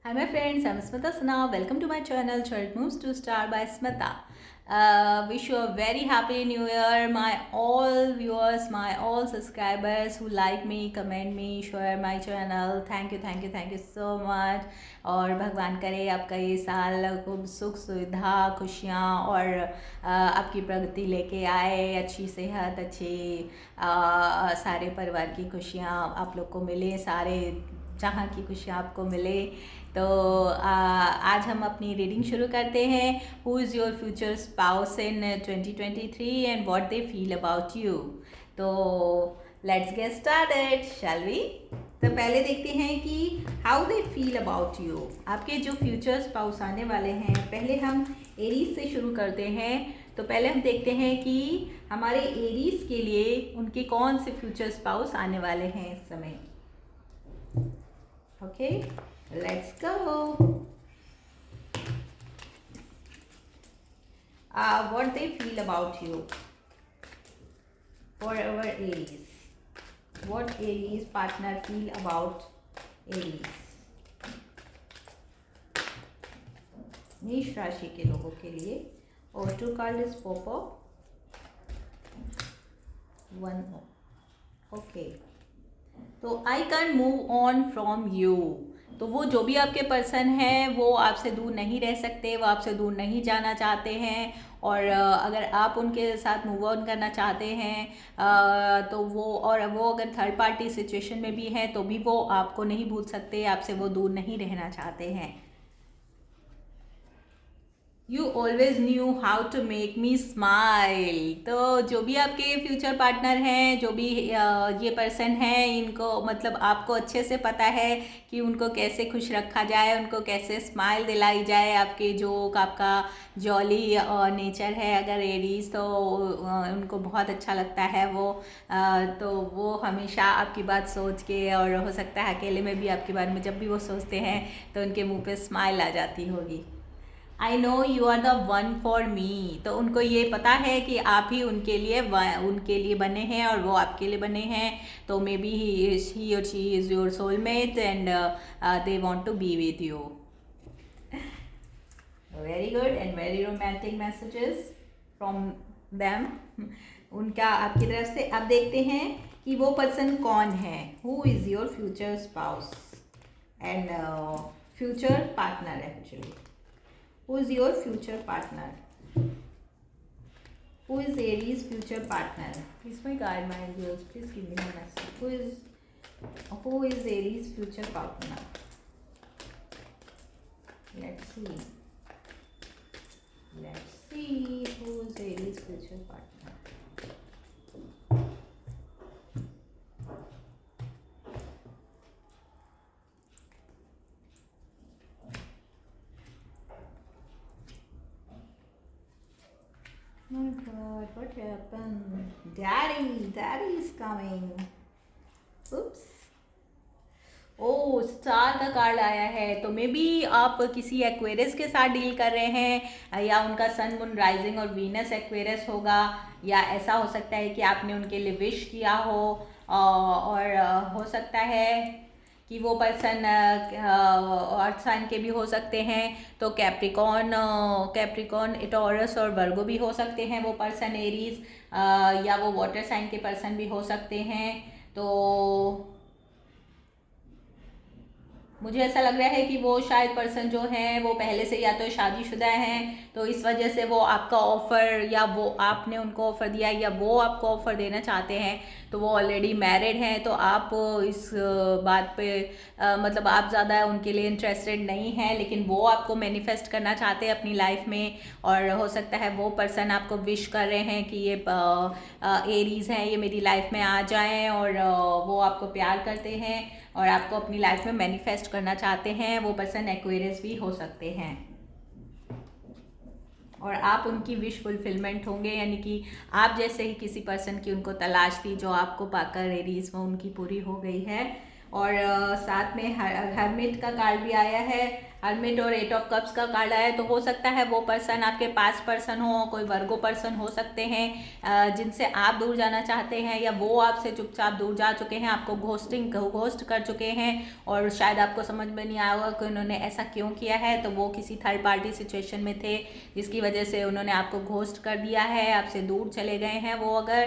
Hi my friends, I'm Smita Sana. Welcome to my channel Chart Moves to Star by Smita. Wish you a very happy new year, my all viewers, my all subscribers who like me, comment me, share my channel. Thank you so much. और भगवान करे आपका ये साल खूब सुख सुविधा खुशियाँ और आपकी प्रगति लेके आए, अच्छी सेहत, अच्छी सारे परिवार की खुशियाँ आप लोग को मिले, सारे जहाँ की खुशियाँ आपको मिले। तो आज हम अपनी रीडिंग शुरू करते हैं। Who is your future spouse in 2023 and what they feel about you. तो let's get started, shall we. तो पहले देखते हैं कि how they feel about you, आपके जो फ्यूचर स्पाउस आने वाले हैं। पहले हम एरीज से शुरू करते हैं। तो पहले हम देखते हैं कि हमारे एरीज के लिए उनके कौन से फ्यूचर स्पाउस आने वाले हैं इस समय। Okay, let's go. What they feel about you for our Aries. What Aries partner feel about Aries. मेष राशि के लोगों के लिए और टू कार्ड इज पोपो 1 ओके। तो I can move on from you. तो वो जो भी आपके पर्सन हैं वो आपसे दूर नहीं रह सकते, वो आपसे दूर नहीं जाना चाहते हैं। और अगर आप उनके साथ मूव ऑन करना चाहते हैं तो वो अगर थर्ड पार्टी सिचुएशन में भी हैं तो भी वो आपको नहीं भूल सकते, आपसे वो दूर नहीं रहना चाहते हैं। You always knew how to make me smile. तो जो भी आपके फ्यूचर पार्टनर हैं, जो भी ये पर्सन है, इनको मतलब आपको अच्छे से पता है कि उनको कैसे खुश रखा जाए, उनको कैसे स्माइल दिलाई जाए। आपके जो आपका जॉली नेचर है अगर एरीज, तो उनको बहुत अच्छा लगता है वो। तो वो हमेशा आपकी बात सोच के, और हो सकता है अकेले में भी आपके बारे में जब भी वो सोचते हैं तो उनके मुंह पे स्माइल आ जाती होगी। I know you are the one for me. तो उनको ये पता है कि आप ही उनके लिए बने हैं और वो आपके लिए बने हैं। तो मे बी ही और she is your soulmate and they want to be with you. Very good and very romantic messages from them, उनका आपकी तरफ से। अब देखते हैं कि वो पर्सन कौन है। Who is your future spouse and future partner actually. Who is your future partner? Who is Aries' future partner? Please my guide, my viewers. Please give me a message. Who is Aries' future partner? Let's see. Let's see who is Aries' future partner. Oh my God, what happened? Daddy is coming. Oops. Oh, star का card आया है। तो may be आप किसी Aquarius के साथ deal कर रहे हैं, या उनका सन मून राइजिंग और वीनस एक्वेरियस होगा, या ऐसा हो सकता है कि आपने उनके लिए विश किया हो। और हो सकता है कि वो पर्सन अर्थ साइन के भी हो सकते हैं। तो कैप्रिकॉन टॉरस और वर्गो भी हो सकते हैं वो पर्सन एरीज, या वो वाटर साइन के पर्सन भी हो सकते हैं। तो मुझे ऐसा लग रहा है कि वो शायद पर्सन जो हैं वो पहले से या तो शादीशुदा हैं, तो इस वजह से वो आपका ऑफ़र, या वो आपने उनको ऑफ़र दिया, या वो आपको ऑफ़र देना चाहते हैं। तो वो ऑलरेडी मैरिड हैं। तो आप इस बात पे मतलब आप ज़्यादा उनके लिए इंटरेस्टेड नहीं हैं, लेकिन वो आपको मैनिफेस्ट करना चाहते हैं अपनी लाइफ में। और हो सकता है वो पर्सन आपको विश कर रहे हैं कि ये एरीज़ हैं, ये मेरी लाइफ में आ जाएं, और वो आपको प्यार करते हैं और आपको अपनी लाइफ में मैनिफेस्ट करना चाहते हैं। वो पर्सन एक्वेरियस भी हो सकते हैं और आप उनकी विश फुलफिलमेंट होंगे, यानी कि आप जैसे ही किसी पर्सन की उनको तलाश थी, जो आपको पाकर एरीज में उनकी पूरी हो गई है। और साथ में हरमिट का कार्ड भी आया है। हर्मिट और 8 ऑफ कप्स का कार्ड आया है, तो हो सकता है वो पर्सन आपके पास पर्सन हो, कोई वर्गो पर्सन हो सकते हैं जिनसे आप दूर जाना चाहते हैं, या वो आपसे चुपचाप दूर जा चुके हैं, आपको घोस्ट कर चुके हैं और शायद आपको समझ में नहीं आया होगा कि उन्होंने ऐसा क्यों किया है। तो वो किसी थर्ड पार्टी सिचुएशन में थे जिसकी वजह से उन्होंने आपको घोस्ट कर दिया है, आपसे दूर चले गए हैं वो। अगर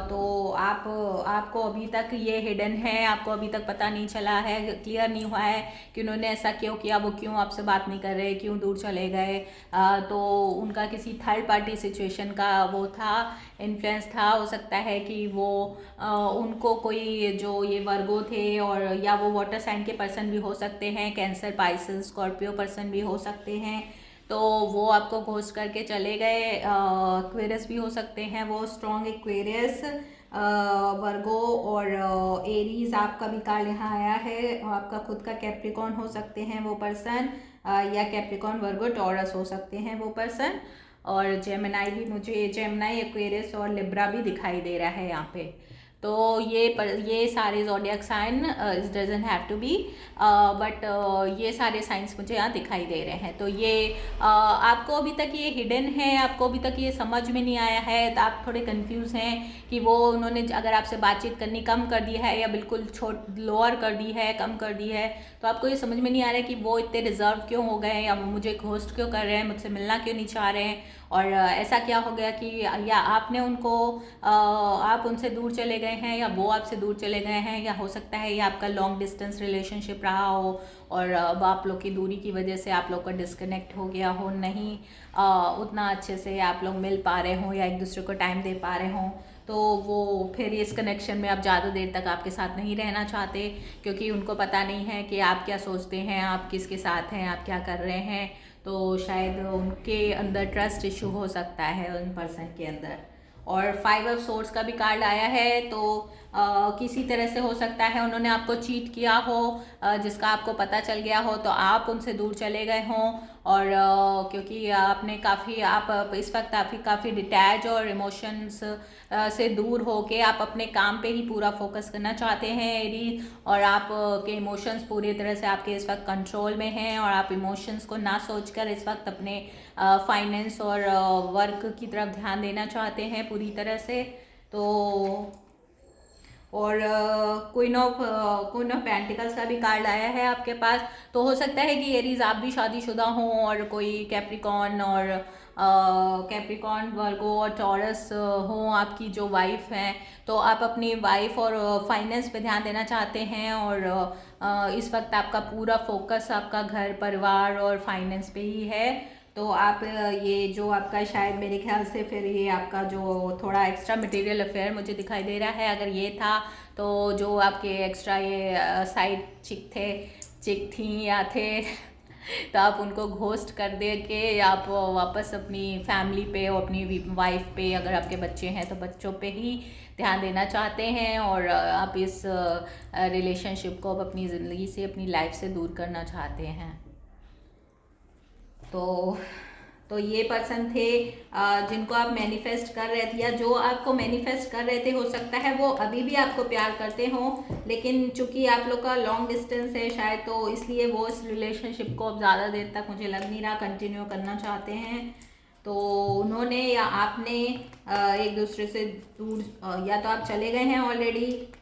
तो आपको अभी तक ये हिडन है, आपको अभी तक पता नहीं चला है, क्लियर नहीं हुआ है कि उन्होंने ऐसा क्यों किया, वो क्यों आपसे बात नहीं कर रहे, क्यों दूर चले गए। तो उनका किसी थर्ड पार्टी सिचुएशन का वो था, इन्फ्लुएंस था। हो सकता है कि वो उनको कोई जो ये वर्गो थे, और या वो वाटर साइन के पर्सन भी हो सकते हैं, कैंसर, पाइसेस, स्कॉर्पियो पर्सन भी हो सकते हैं। तो वो आपको घोस्ट करके चले गए। एक्वेरियस भी हो सकते हैं वो, स्ट्रॉन्ग एक्वेरियस, वर्गो और एरीज आपका भी कार्ड यहाँ आया है। आपका खुद का कैप्रिकॉन हो सकते हैं वो पर्सन, या कैप्रिकॉन, वर्गो, टॉरस हो सकते हैं वो पर्सन। और जेमिनाई भी, मुझे जेमिनाई, एक्वेरियस और लिब्रा भी दिखाई दे रहा है यहाँ पे। तो ये सारे zodiac sign, it doesn't have to be, but ये सारे साइंस मुझे यहाँ दिखाई दे रहे हैं। तो ये आपको अभी तक ये हिडन है, आपको अभी तक ये समझ में नहीं आया है, तो आप थोड़े कंफ्यूज हैं कि वो उन्होंने अगर आपसे बातचीत करनी कम कर दी है, या बिल्कुल लोअर कर दी है, कम कर दी है। तो आपको ये समझ में नहीं आ रहा है कि वो इतने रिजर्व क्यों हो गए, या वो मुझे घोस्ट क्यों कर रहे हैं, मुझसे मिलना क्यों नहीं चाह रहे हैं, और ऐसा क्या हो गया कि या आपने उनको आप उनसे दूर चले गए हैं, या वो आपसे दूर चले गए हैं, या हो सकता है ये आपका लॉन्ग डिस्टेंस रिलेशनशिप रहा हो, और अब आप लोग की दूरी की वजह से आप लोग का डिस्कनेक्ट हो गया हो, नहीं उतना अच्छे से आप लोग मिल पा रहे हों या एक दूसरे को टाइम दे पा रहे हों। तो वो फिर इस कनेक्शन में आप ज़्यादा देर तक आपके साथ नहीं रहना चाहते, क्योंकि उनको पता नहीं है कि आप क्या सोचते हैं, आप किसके साथ हैं, आप क्या कर रहे हैं। तो शायद उनके अंदर ट्रस्ट इशू हो सकता है उन पर्सन के अंदर। और 5 ऑफ सोर्स का भी कार्ड आया है, तो किसी तरह से हो सकता है उन्होंने आपको चीट किया हो, जिसका आपको पता चल गया हो, तो आप उनसे दूर चले गए हों। और क्योंकि आपने आप इस वक्त काफ़ी डिटैच और इमोशंस से दूर हो के आप अपने काम पे ही पूरा फोकस करना चाहते हैं एरीज, और आप के इमोशंस पूरी तरह से आपके इस वक्त कंट्रोल में हैं, और आप इमोशंस को ना सोचकर इस वक्त अपने फाइनेंस और वर्क की तरफ ध्यान देना चाहते हैं पूरी तरह से। तो और क्वीन ऑफ पेंटिकल्स का भी कार्ड आया है आपके पास। तो हो सकता है कि एरीज आप भी शादीशुदा हों, और कोई कैप्रिकॉन, वर्गो और टॉरस हों आपकी जो वाइफ हैं। तो आप अपनी वाइफ और फाइनेंस पे ध्यान देना चाहते हैं, और इस वक्त आपका पूरा फोकस आपका घर, परिवार और फाइनेंस पे ही है। तो आप ये जो आपका शायद मेरे ख्याल से फिर ये आपका जो थोड़ा एक्स्ट्रा मटेरियल अफेयर मुझे दिखाई दे रहा है, अगर ये था तो जो आपके एक्स्ट्रा ये साइड चिक थी या थे तो आप उनको घोस्ट कर दे के आप वापस अपनी फैमिली पे और अपनी वाइफ पे, अगर आपके बच्चे हैं तो बच्चों पे ही ध्यान देना चाहते हैं, और आप इस रिलेशनशिप को अपनी ज़िंदगी से, अपनी लाइफ से दूर करना चाहते हैं। तो ये पर्सन थे जिनको आप मैनिफेस्ट कर रहे थे, या जो आपको मैनिफेस्ट कर रहे थे। हो सकता है वो अभी भी आपको प्यार करते हों, लेकिन चूंकि आप लोग का लॉन्ग डिस्टेंस है शायद, तो इसलिए वो इस रिलेशनशिप को अब ज़्यादा देर तक, मुझे लग नहीं रहा, कंटिन्यू करना चाहते हैं। तो उन्होंने या आपने एक दूसरे से दूर, या तो आप चले गए हैं ऑलरेडी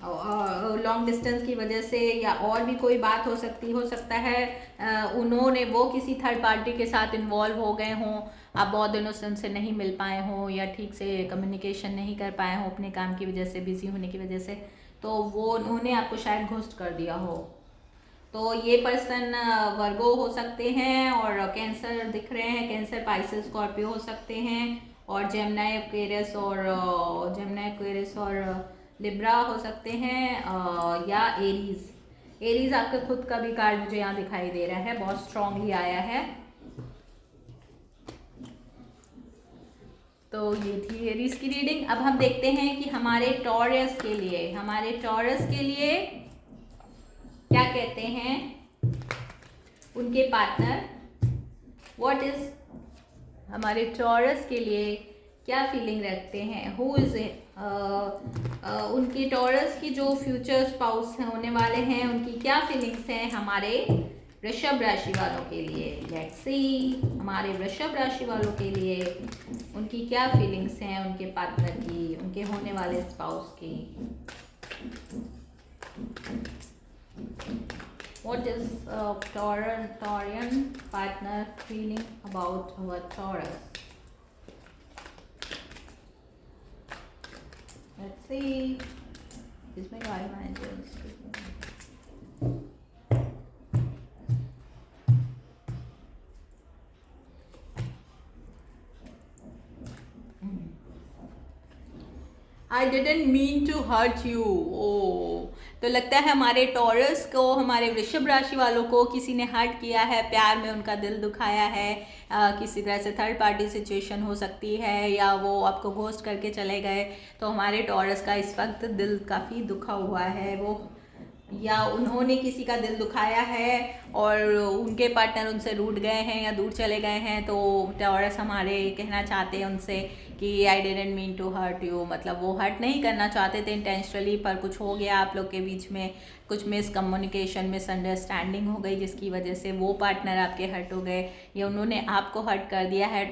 लॉन्ग डिस्टेंस की वजह से, या और भी कोई बात हो सकता है उन्होंने, वो किसी थर्ड पार्टी के साथ इन्वॉल्व हो गए हों, आप बहुत दिनों से उनसे नहीं मिल पाए हों, या ठीक से कम्युनिकेशन नहीं कर पाए हों अपने काम की वजह से, बिजी होने की वजह से। तो वो उन्होंने आपको शायद घोस्ट कर दिया हो। तो ये पर्सन वर्गो हो सकते हैं, और कैंसर दिख रहे हैं, कैंसर, पाइसेस, स्कॉर्पियो हो सकते हैं, और जेमिनी, एक्वेरियस और लिब्रा हो सकते हैं, या एरीज आपके खुद का भी कार्ड मुझे यहाँ दिखाई दे रहा है, बहुत स्ट्रांगली आया है। तो ये थी एरीज की रीडिंग। अब हम देखते हैं कि हमारे टॉरस के लिए क्या कहते हैं उनके पार्टनर। व्हाट इज हमारे टॉरस के लिए क्या फीलिंग रखते हैं, हु इज उनकी टॉरस की जो फ्यूचर स्पाउस होने वाले हैं उनकी क्या फीलिंग्स हैं हमारे वृषभ राशि वालों के लिए। लेट्स सी हमारे वृषभ राशि वालों के लिए उनकी क्या फीलिंग्स हैं उनके पार्टनर की, उनके होने वाले स्पाउस की। What is Taurian partner feeling about our Taurus? Let's see. Is my guy manager? I didn't mean to hurt you. Oh. तो लगता है हमारे टॉरस को, हमारे वृषभ राशि वालों को किसी ने हर्ट किया है, प्यार में उनका दिल दुखाया है। किसी तरह से थर्ड पार्टी सिचुएशन हो सकती है या वो आपको घोस्ट करके चले गए। तो हमारे टॉरस का इस वक्त दिल काफ़ी दुखा हुआ है, वो या उन्होंने किसी का दिल दुखाया है और उनके पार्टनर उनसे रूठ गए हैं या दूर चले गए हैं। तो टॉरस हमारे कहना चाहते हैं उनसे कि I didn't mean to hurt you, मतलब वो हर्ट नहीं करना चाहते थे इंटेंशनली, पर कुछ हो गया आप लोग के बीच में, कुछ मिसकम्युनिकेशन, मिसअंडरस्टैंडिंग हो गई जिसकी वजह से वो पार्टनर आपके हर्ट हो गए या उन्होंने आपको हर्ट कर दिया है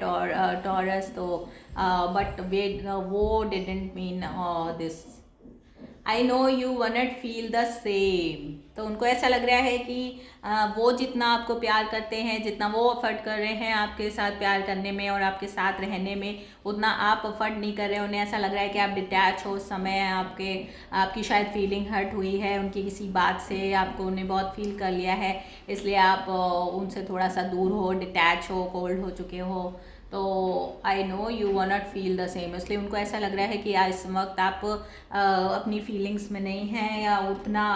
टॉरस। तो बट वो didn't mean this. I know you won't feel the same. तो उनको ऐसा लग रहा है कि वो जितना आपको प्यार करते हैं, जितना वो अफर्ट कर रहे हैं आपके साथ प्यार करने में और आपके साथ रहने में, उतना आप अफर्ट नहीं कर रहे। उन्हें ऐसा लग रहा है कि आप डिटैच हो उस समय, आपकी शायद फीलिंग हर्ट हुई है उनकी किसी बात से, आपको उन्हें बहुत फील कर लिया है, इसलिए आप उनसे थोड़ा सा दूर हो, डिटैच हो, कोल्ड हो चुके हो। तो आई know you one not feel the same, इसलिए उनको ऐसा लग रहा है कि इस वक्त आप अपनी फीलिंग्स में नहीं हैं या उतना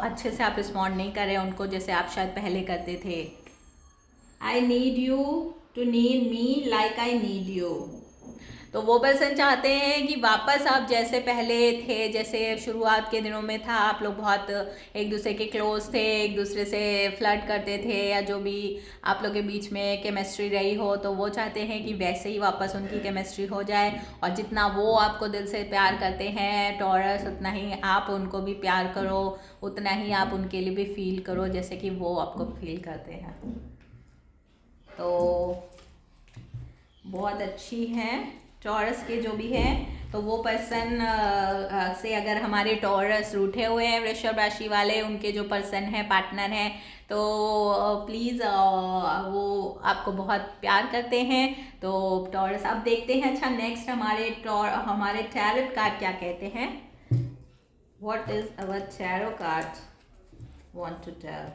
अच्छे से आप रिस्पॉन्ड नहीं कर रहे हैं उनको जैसे आप शायद पहले करते थे। I need you to need me like I need you. तो वो पर्सन चाहते हैं कि वापस आप जैसे पहले थे, जैसे शुरुआत के दिनों में था, आप लोग बहुत एक दूसरे के क्लोज थे, एक दूसरे से फ्लर्ट करते थे या जो भी आप लोग के बीच में केमिस्ट्री रही हो, तो वो चाहते हैं कि वैसे ही वापस उनकी केमिस्ट्री हो जाए और जितना वो आपको दिल से प्यार करते हैं टॉरस, उतना ही आप उनको भी प्यार करो, उतना ही आप उनके लिए भी फील करो जैसे कि वो आपको फील करते हैं। तो बहुत अच्छी हैं टॉरस के जो भी हैं। तो वो पर्सन से अगर हमारे टॉरस रूठे हुए हैं वृषभ राशि वाले, उनके जो पर्सन हैं, पार्टनर हैं, तो प्लीज़ वो आपको बहुत प्यार करते हैं। तो टॉरस अब देखते हैं। अच्छा, नेक्स्ट हमारे टैरोट कार्ड क्या कहते हैं। What is our tarot card want to tell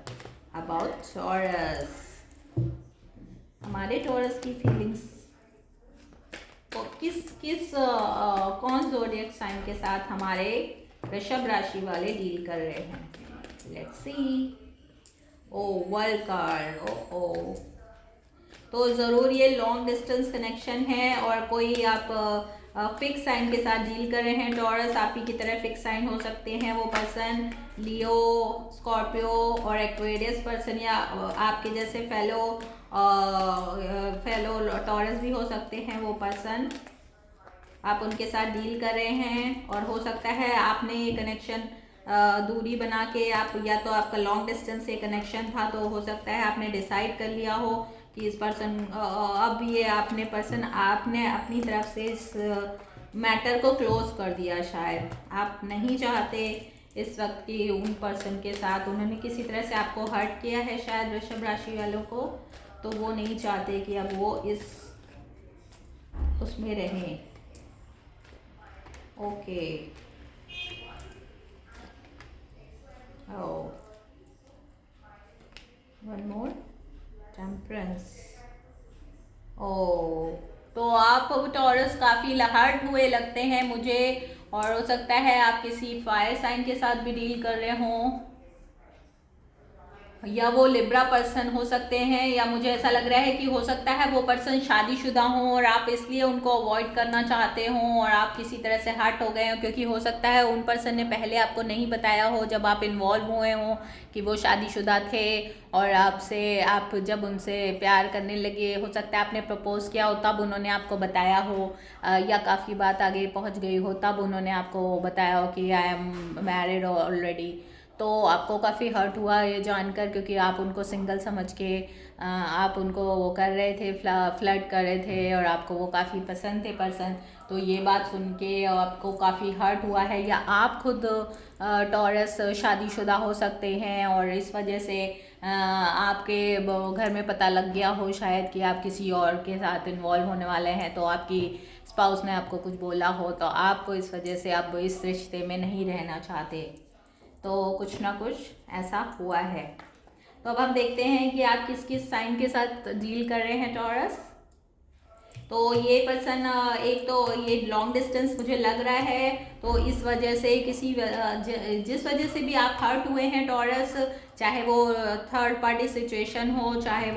about Taurus. हमारे टॉरस की फीलिंग्स कौन ज़ोडिएक साइन के साथ हमारे वृषभ राशि वाले डील कर रहे हैं। Let's see. Oh world card. Oh तो ज़रूर ये लॉन्ग डिस्टेंस कनेक्शन है और कोई आप फिक्स साइन के साथ डील कर रहे हैं। टॉरस आप ही की तरह फिक्स साइन हो सकते हैं वो पर्सन, लियो, स्कॉर्पियो और एक्वेरियस पर्सन, या आपके जैसे फेलो टॉरस भी हो सकते हैं वो पर्सन। आप उनके साथ डील कर रहे हैं और हो सकता है आपने ये कनेक्शन दूरी बना के, आप या तो आपका लॉन्ग डिस्टेंस से कनेक्शन था, तो हो सकता है आपने डिसाइड कर लिया हो कि इस पर्सन अब ये आपने अपनी तरफ से इस मैटर को क्लोज कर दिया। शायद आप नहीं चाहते इस वक्त की उन पर्सन के साथ, उन्होंने किसी तरह से आपको हर्ट किया है शायद वृषभ राशि वालों को, तो वो नहीं चाहते कि अब वो उसमें रहें। ओके। One more, temperance. तो आप टॉरस काफ़ी हर्ट हुए लगते हैं मुझे, और हो सकता है आप किसी फायर साइन के साथ भी डील कर रहे हों। या वो लिब्रा पर्सन हो सकते हैं, या मुझे ऐसा लग रहा है कि हो सकता है वो पर्सन शादीशुदा हों और आप इसलिए उनको अवॉइड करना चाहते हों और आप किसी तरह से हर्ट हो गए हो, क्योंकि हो सकता है उन पर्सन ने पहले आपको नहीं बताया हो जब आप इन्वॉल्व हुए हों कि वो शादीशुदा थे, और आपसे आप जब उनसे प्यार करने लगे, हो सकता है आपने प्रपोज़ किया हो तब उन्होंने आपको बताया हो, या काफ़ी बात आगे पहुंच गई हो तब उन्होंने आपको बताया हो कि आई एम मैरिड ऑलरेडी। तो आपको काफ़ी हर्ट हुआ ये जानकर, क्योंकि आप उनको सिंगल समझ के आप उनको वो कर रहे थे, फ्लर्ट कर रहे थे और आपको वो काफ़ी पसंद थे पर्सन। तो ये बात सुन के आपको काफ़ी हर्ट हुआ है, या आप खुद टॉरस शादीशुदा हो सकते हैं और इस वजह से आपके घर में पता लग गया हो शायद कि आप किसी और के साथ इन्वॉल्व होने वाले हैं, तो आपकी स्पाउस ने आपको कुछ बोला हो, तो आप इस वजह से आप इस रिश्ते में नहीं रहना चाहते। तो कुछ ना कुछ ऐसा हुआ है। तो अब हम देखते हैं कि आप किस किस साइन के साथ डील कर रहे हैं टॉरस। तो ये पर्सन, एक तो ये लॉन्ग डिस्टेंस मुझे लग रहा है, तो इस वजह से किसी जिस वजह से भी आप हर्ट हुए हैं टॉरस, चाहे वो थर्ड पार्टी सिचुएशन हो, चाहे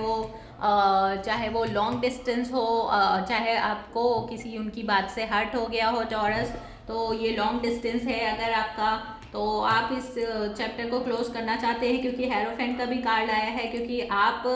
वो लॉन्ग डिस्टेंस हो, चाहे आपको किसी उनकी बात से हर्ट हो गया हो टॉरस, तो ये लॉन्ग डिस्टेंस है अगर आपका, तो आप इस चैप्टर को क्लोज करना चाहते हैं, क्योंकि हेरोफेंट का भी कार्ड आया है, क्योंकि आप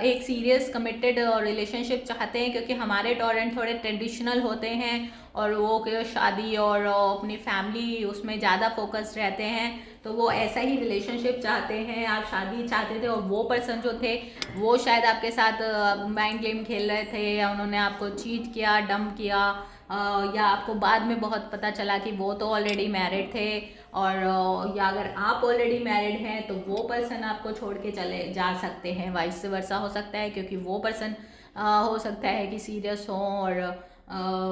एक सीरियस कमिटेड रिलेशनशिप चाहते हैं, क्योंकि हमारे टॉरेंट थोड़े ट्रेडिशनल होते हैं और वो शादी और अपनी फैमिली उसमें ज़्यादा फोकस्ड रहते हैं, तो वो ऐसा ही रिलेशनशिप चाहते हैं। आप शादी चाहते थे और वो पर्सन जो थे वो शायद आपके साथ माइंड गेम खेल रहे थे, या उन्होंने आपको चीट किया, डंप किया, या आपको बाद में बहुत पता चला कि वो तो ऑलरेडी मैरिड थे, और या अगर आप ऑलरेडी मैरिड हैं तो वो पर्सन आपको छोड़ के चले जा सकते हैं, वाइस वर्सा हो सकता है, क्योंकि वो पर्सन हो सकता है कि सीरियस हो और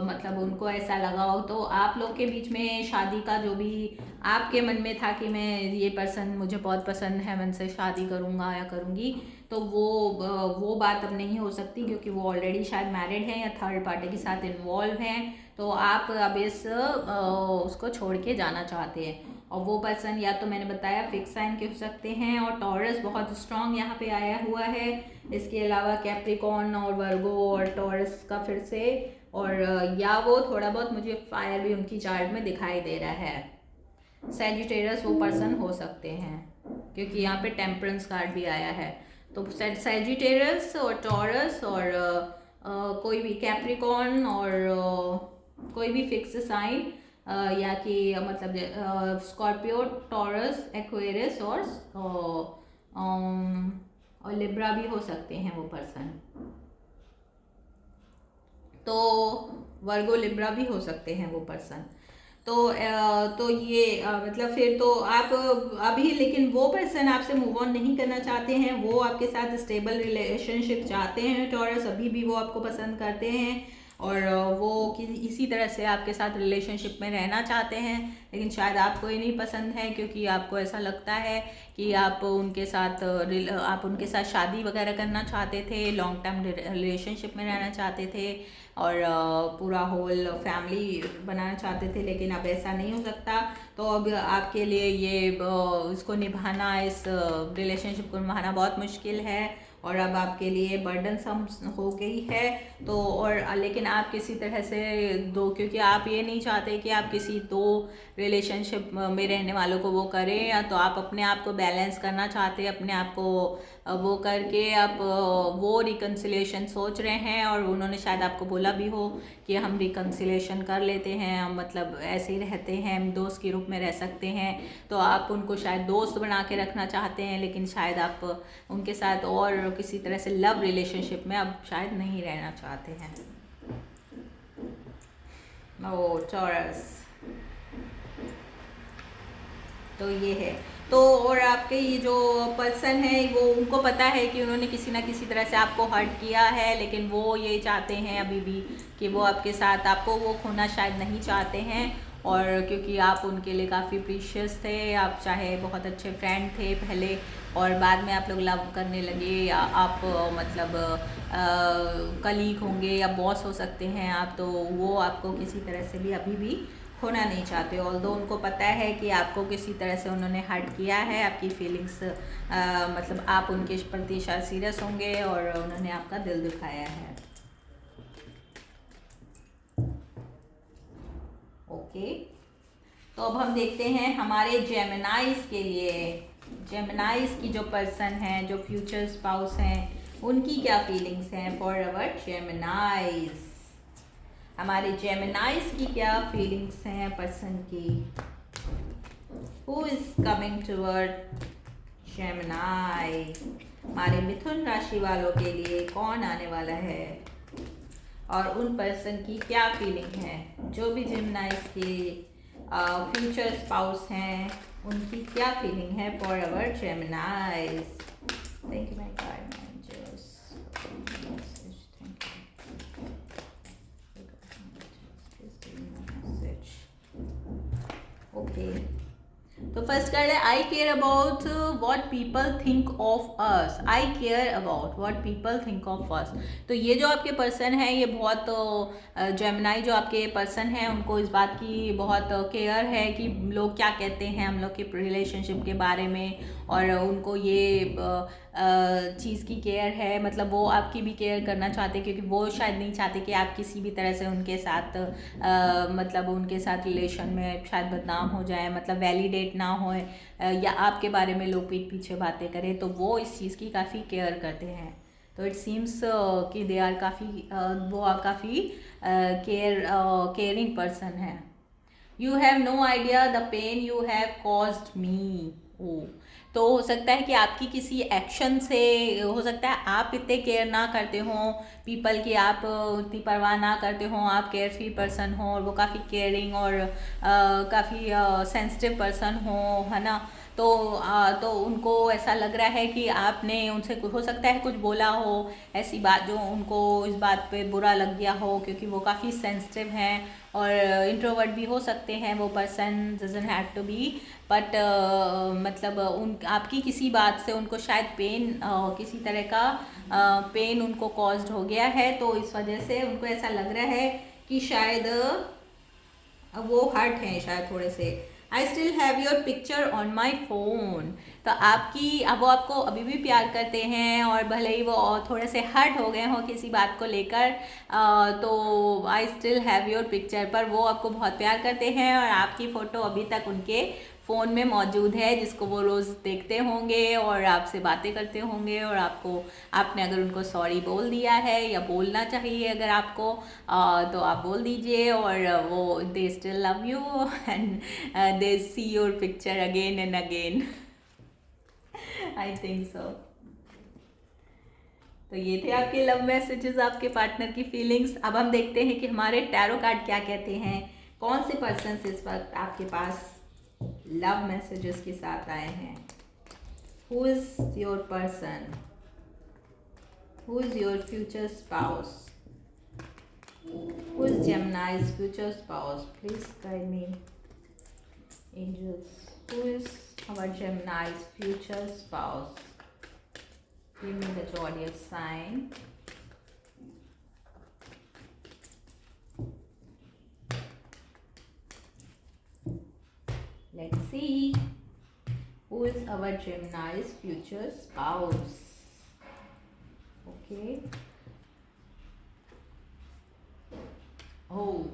मतलब उनको ऐसा लगा हो, तो आप लोग के बीच में शादी का जो भी आपके मन में था कि मैं ये पर्सन मुझे बहुत पसंद है, मैं उनसे शादी करूँगा या करूँगी, तो वो बात अब नहीं हो सकती, क्योंकि वो ऑलरेडी शायद मैरिड हैं या थर्ड पार्टी के साथ इन्वॉल्व हैं, तो आप अब उसको छोड़ के जाना चाहते हैं। और वो पर्सन या तो मैंने बताया फिक्स साइन के हो सकते हैं, और टॉरस बहुत स्ट्रांग यहाँ पे आया हुआ है, इसके अलावा कैप्रिकॉर्न और वर्गो और टॉरस का फिर से, और या वो थोड़ा बहुत मुझे फायर भी उनकी चार्ट में दिखाई दे रहा है। सैजिटेरियस वो पर्सन हो सकते हैं, क्योंकि यहाँ पे टेम्परेंस कार्ड भी आया है, तो सैजिटेरियस और टॉरस और कोई भी कैप्रिकॉर्न और कोई भी फिक्स साइन, या कि मतलब स्कॉर्पियो, टॉरस, एक्वेरियस और लिब्रा भी हो सकते हैं वो पर्सन, तो वर्गो लिब्रा भी हो सकते हैं वो पर्सन। तो ये मतलब फिर तो आप अभी, लेकिन वो पर्सन आपसे मूव ऑन नहीं करना चाहते हैं, वो आपके साथ स्टेबल रिलेशनशिप चाहते हैं टॉरस, अभी भी वो आपको पसंद करते हैं, और वो इसी तरह से आपके साथ रिलेशनशिप में रहना चाहते हैं, लेकिन शायद आपको ये नहीं पसंद है, क्योंकि आपको ऐसा लगता है कि आप उनके साथ शादी वगैरह करना चाहते थे, लॉन्ग टर्म रिलेशनशिप में रहना चाहते थे, और पूरा होल फैमिली बनाना चाहते थे, लेकिन अब ऐसा नहीं हो सकता। तो अब आपके लिए ये इसको निभाना, इस रिलेशनशिप को निभाना बहुत मुश्किल है, और अब आपके लिए बर्डन सम हो गई है। तो और लेकिन आप किसी तरह से क्योंकि आप ये नहीं चाहते कि आप किसी दो रिलेशनशिप में रहने वालों को वो करें, या तो आप अपने आप को बैलेंस करना चाहते हैं, अपने आप को वो करके आप वो रिकन्सिलेशन सोच रहे हैं, और उन्होंने शायद आपको बोला भी हो कि हम रिकन्सिलेशन कर लेते हैं, हम मतलब ऐसे ही रहते हैं, हम दोस्त के रूप में रह सकते हैं, तो आप उनको शायद दोस्त बना के रखना चाहते हैं, लेकिन शायद आप उनके साथ और किसी तरह से लव रिलेशनशिप में अब शायद नहीं रहना चाहते हैं। ओ टॉरस, तो ये है। तो और आपके ये जो पर्सन है वो, उनको पता है कि उन्होंने किसी ना किसी तरह से आपको हर्ट किया है, लेकिन वो ये चाहते हैं अभी भी कि वो आपके साथ, आपको वो खोना शायद नहीं चाहते हैं, और क्योंकि आप उनके लिए काफ़ी प्रीशियस थे, आप चाहे बहुत अच्छे फ्रेंड थे पहले, और बाद में आप लोग लव करने लगे, या आप मतलब कलीग होंगे या बॉस हो सकते हैं आप, तो वो आपको किसी तरह से भी अभी भी खोना नहीं चाहते, ऑल्दो उनको पता है कि आपको किसी तरह से उन्होंने हर्ट किया है, आपकी फीलिंग्स मतलब आप उनके प्रति शायद सीरियस होंगे और उन्होंने आपका दिल दुखाया है। ओके, तो अब हम देखते हैं हमारे जेमिनाइज के लिए, जेमिनाइज की जो पर्सन है, जो फ्यूचर स्पाउस हैं, उनकी क्या फीलिंग्स हैं फॉर अवर जेमिनाइज। हमारे जेमिनाइज की क्या फीलिंग्स हैं पर्सन की। Who is coming toward Gemini. हमारे मिथुन राशि वालों के लिए कौन आने वाला है और उन पर्सन की क्या फीलिंग है। जो भी जेमिनाइज के फ्यूचर स्पाउस हैं उनकी क्या फीलिंग है for our Geminis. Thank you my god angels. Okay, तो फर्स्ट कार्ड है I care about what people think of us. I care about what people think of us. तो ये जो आपके पर्सन है, ये बहुत जेमिनाई जो आपके पर्सन है उनको इस बात की बहुत केयर है कि लोग क्या कहते हैं हम लोग के रिलेशनशिप के बारे में, और उनको ये चीज़ की केयर है, मतलब वो आपकी भी केयर करना चाहते हैं क्योंकि वो शायद नहीं चाहते कि आप किसी भी तरह से उनके साथ मतलब उनके साथ रिलेशन में शायद बदनाम हो जाए, मतलब वैलिडेट ना हो या आपके बारे में लोग पीठ पीछे बातें करें, तो वो इस चीज़ की काफ़ी केयर करते हैं। तो इट सीम्स कि दे आर काफ़ी वो काफ़ी केयरिंग पर्सन है। You have no idea the pain you have caused me. Oh, तो हो सकता है कि आपकी किसी एक्शन से, हो सकता है आप इतने केयर ना करते हों पीपल की, आप इतनी परवाह ना करते हों, आप केयर फ्री पर्सन हो और वो काफ़ी केयरिंग और काफ़ी सेंसिटिव पर्सन हो, है ना। तो उनको ऐसा लग रहा है कि आपने उनसे हो सकता है कुछ बोला हो ऐसी बात जो उनको इस बात पे बुरा लग गया हो, क्योंकि वो काफ़ी सेंसिटिव हैं और इंट्रोवर्ट भी हो सकते हैं वो person, doesn't have to be, but मतलब उन आपकी किसी बात से उनको शायद पेन, किसी तरह का पेन उनको कॉज्ड हो गया है, तो इस वजह से उनको ऐसा लग रहा है कि शायद वो हर्ट हैं शायद थोड़े से। I still have your picture on my phone. तो आपकी, अब वो आपको अभी भी प्यार करते हैं और भले ही वो थोड़े से हर्ट हो गए हों किसी बात को लेकर, तो I still have your picture, पर वो आपको बहुत प्यार करते हैं और आपकी फ़ोटो अभी तक उनके फ़ोन में मौजूद है, जिसको वो रोज़ देखते होंगे और आपसे बातें करते होंगे, और आपने अगर उनको सॉरी बोल दिया है या बोलना चाहिए अगर आपको, तो आप बोल दीजिए, और वो they still love you and they see your picture again and again. I think so. तो ये थे आपके लव मैसेजेस, आपके पार्टनर की फीलिंग्स। अब हम देखते हैं कि हमारे टैरो कार्ड क्या कहते हैं, कौन से पर्सन इस वक्त आपके पास लव मैसेजेस के साथ आए हैं। Who is your person, who is your future spouse, who is जेमिनाइज future spouse, please guide me angels. Who is our Gemini's future spouse? Give me the zodiac sign. Let's see who is our Gemini's future spouse. Okay. Oh.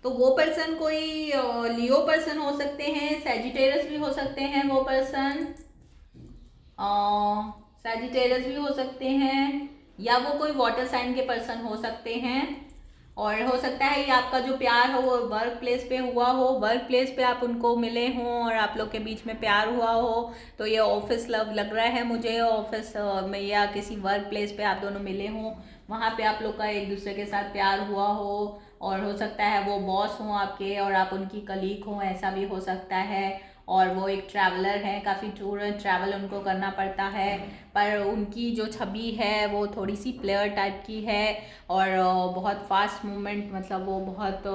तो वो person कोई लियो person हो सकते हैं, Sagittarius भी हो सकते हैं वो पर्सन, सैजिटेरियस भी हो सकते हैं, या वो कोई वाटर साइन के पर्सन हो सकते हैं, और हो सकता है ये आपका जो प्यार हो वो वर्क प्लेस पे हुआ हो, वर्क प्लेस पे आप उनको मिले हों और आप लोग के बीच में प्यार हुआ हो, तो ये ऑफिस लव लग रहा है मुझे, ऑफिस में या किसी वर्क प्लेस पे आप दोनों मिले हों, वहाँ पे आप लोग का एक दूसरे के साथ प्यार हुआ हो, और हो सकता है वो बॉस हों आपके और आप उनकी कलीग हों, ऐसा भी हो सकता है, और वो एक ट्रैवलर हैं, काफ़ी टूर एंड ट्रैवल उनको करना पड़ता है, पर उनकी जो छवि है वो थोड़ी सी प्लेयर टाइप की है और बहुत फास्ट मूवमेंट, मतलब वो बहुत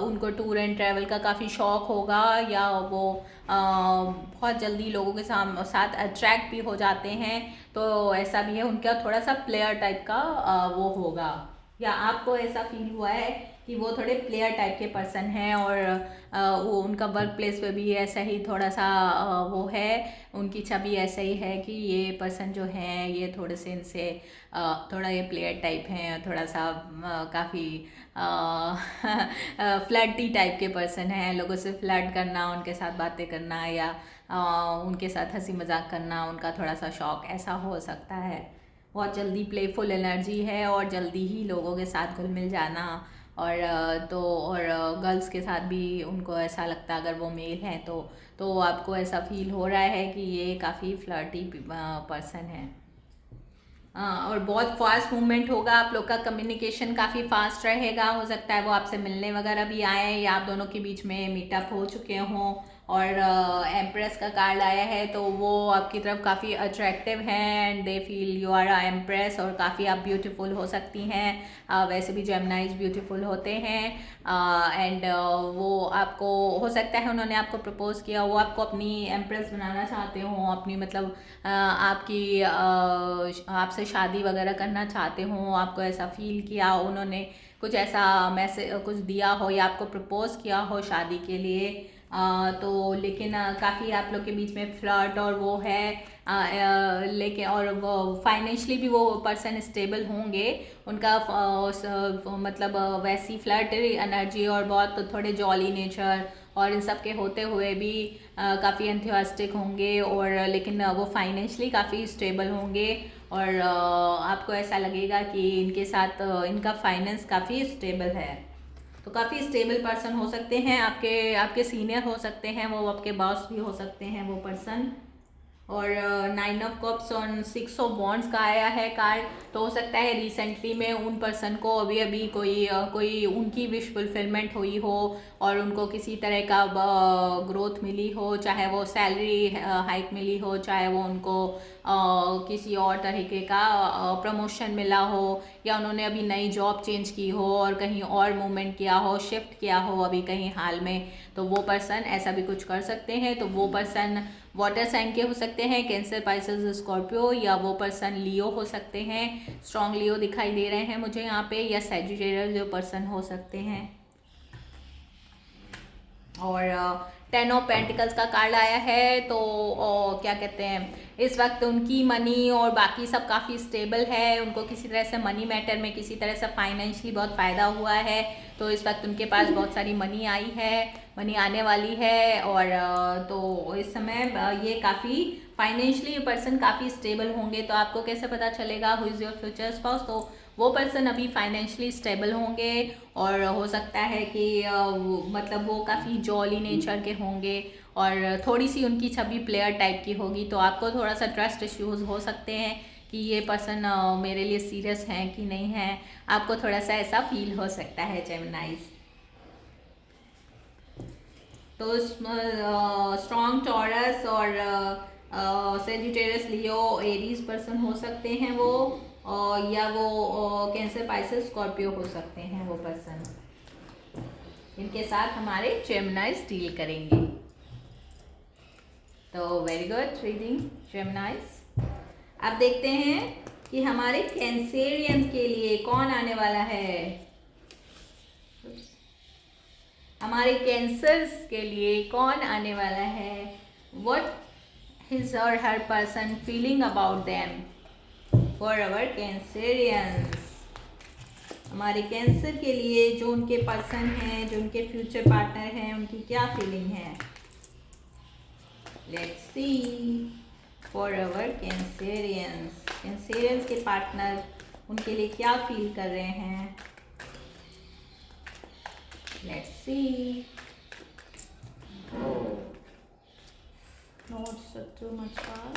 उनको टूर एंड ट्रैवल का काफ़ी शौक होगा, या वो बहुत जल्दी लोगों के साथ अट्रैक्ट भी हो जाते हैं, तो ऐसा भी है, उनका थोड़ा सा प्लेयर टाइप का वो होगा। या आपको ऐसा फील हुआ है कि वो थोड़े प्लेयर टाइप के पर्सन हैं और वो उनका वर्क प्लेस पे भी ऐसा ही थोड़ा सा वो है, उनकी छवि ऐसा ही है कि ये पर्सन जो हैं ये थोड़े से इनसे थोड़ा ये प्लेयर टाइप हैं, थोड़ा सा काफ़ी फ्लर्टी टाइप के पर्सन हैं, लोगों से फ्लर्ट करना, उनके साथ बातें करना या उनके साथ हंसी मजाक करना उनका थोड़ा सा शौक ऐसा हो सकता है। बहुत जल्दी प्लेफुल एनर्जी है और जल्दी ही लोगों के साथ घुल मिल जाना, और गर्ल्स के साथ भी उनको ऐसा लगता है, अगर वो मेल हैं तो आपको ऐसा फील हो रहा है कि ये काफ़ी फ्लर्टी पर्सन है। और बहुत फास्ट मूवमेंट होगा, आप लोग का कम्युनिकेशन काफ़ी फास्ट रहेगा, हो सकता है वो आपसे मिलने वगैरह भी आए या आप दोनों के बीच में मीटअप हो चुके हों, और एम्प्रेस का कार्ड आया है तो वो आपकी तरफ काफ़ी अट्रैक्टिव हैं and they feel you are impressed, और काफ़ी आप ब्यूटीफुल हो सकती हैं, वैसे भी जेमिनाइज ब्यूटीफुल होते हैं, एंड वो आपको हो सकता है उन्होंने आपको प्रपोज किया, वो आपको अपनी एम्प्रेस बनाना चाहते हो, अपनी मतलब आपकी आपसे शादी वगैरह करना चाहते हो, आपको ऐसा फील किया उन्होंने, कुछ ऐसा मैसेज कुछ दिया हो या आपको प्रपोज किया हो शादी के लिए, तो लेकिन काफ़ी आप लोग के बीच में फ्लर्ट और वो है, लेकिन और वो फाइनेंशियली भी वो पर्सन स्टेबल होंगे, उनका मतलब वैसी फ्लर्टरी एनर्जी और बहुत थोड़े जॉली नेचर और इन सब के होते हुए भी काफ़ी एंथुसियास्टिक होंगे, और लेकिन वो फाइनेंशियली काफ़ी स्टेबल होंगे, और आपको ऐसा लगेगा कि इनके साथ इनका फाइनेंस काफ़ी स्टेबल है, तो काफ़ी स्टेबल पर्सन हो सकते हैं, आपके आपके सीनियर हो सकते हैं, वो आपके बॉस भी हो सकते हैं वो पर्सन। और 9 ऑफ कप्स और 6 ऑफ वॉन्ड्स का आया है कार्ड, तो हो सकता है रिसेंटली में उन पर्सन को अभी अभी कोई उनकी विश फुलफिलमेंट हुई हो और उनको किसी तरह का ग्रोथ मिली हो, चाहे वो सैलरी हाइक मिली हो, चाहे वो उनको किसी और तरीके का प्रमोशन मिला हो, या उन्होंने अभी नई जॉब चेंज की हो और कहीं और मूवमेंट किया हो, शिफ्ट किया हो अभी कहीं हाल में, तो वो पर्सन ऐसा भी कुछ कर सकते हैं। तो वो पर्सन वाटर साइन के हो सकते हैं, कैंसर, पाइसेस, स्कॉर्पियो, या वो पर्सन लियो हो सकते हैं, स्ट्रॉन्ग लियो दिखाई दे रहे हैं मुझे यहाँ पे, या सैजिटेरियस जो पर्सन हो सकते हैं। और 10 ऑफ पेंटिकल्स का कार्ड आया है, तो क्या कहते हैं, इस वक्त उनकी मनी और बाकी सब काफ़ी स्टेबल है, उनको किसी तरह से मनी मैटर में किसी तरह से फाइनेंशियली बहुत फ़ायदा हुआ है, तो इस वक्त उनके पास बहुत सारी मनी आई है, मनी आने वाली है, और तो इस समय ये काफ़ी फाइनेंशियली पर्सन काफ़ी स्टेबल होंगे। तो आपको कैसे पता चलेगा who is your future spouse, तो वो पर्सन अभी फाइनेंशियली स्टेबल होंगे, और हो सकता है कि मतलब वो काफ़ी जॉली नेचर के होंगे, और थोड़ी सी उनकी छवि प्लेयर टाइप की होगी, तो आपको थोड़ा सा ट्रस्ट इश्यूज हो सकते हैं कि ये पर्सन मेरे लिए सीरियस हैं कि नहीं है, आपको थोड़ा सा ऐसा फील हो सकता है जेमिनाइज। तो स्ट्रॉन्ग टॉरस और सेजिटेरियस, लियो, एरीज पर्सन हो सकते हैं वो, या वो कैंसर, पाइसेस, स्कॉर्पियो हो सकते हैं वो पर्सन, इनके साथ हमारे जेमिनाइज डील करेंगे। तो वेरी गुड रीडिंग जेमिनाइज। अब देखते हैं कि हमारे कैंसेरियंस के लिए कौन आने वाला है, हमारे कैंसर्स के लिए कौन आने वाला है, व्हाट हिज और her person feeling about them for our Cancerians. हमारे कैंसर के लिए जो उनके पर्सन हैं, जो उनके फ्यूचर पार्टनर हैं, उनकी क्या फीलिंग है, let's see for our Cancerians. Cancerians के पार्टनर उनके लिए क्या फील कर रहे हैं, let's see. Oh, not so too much far.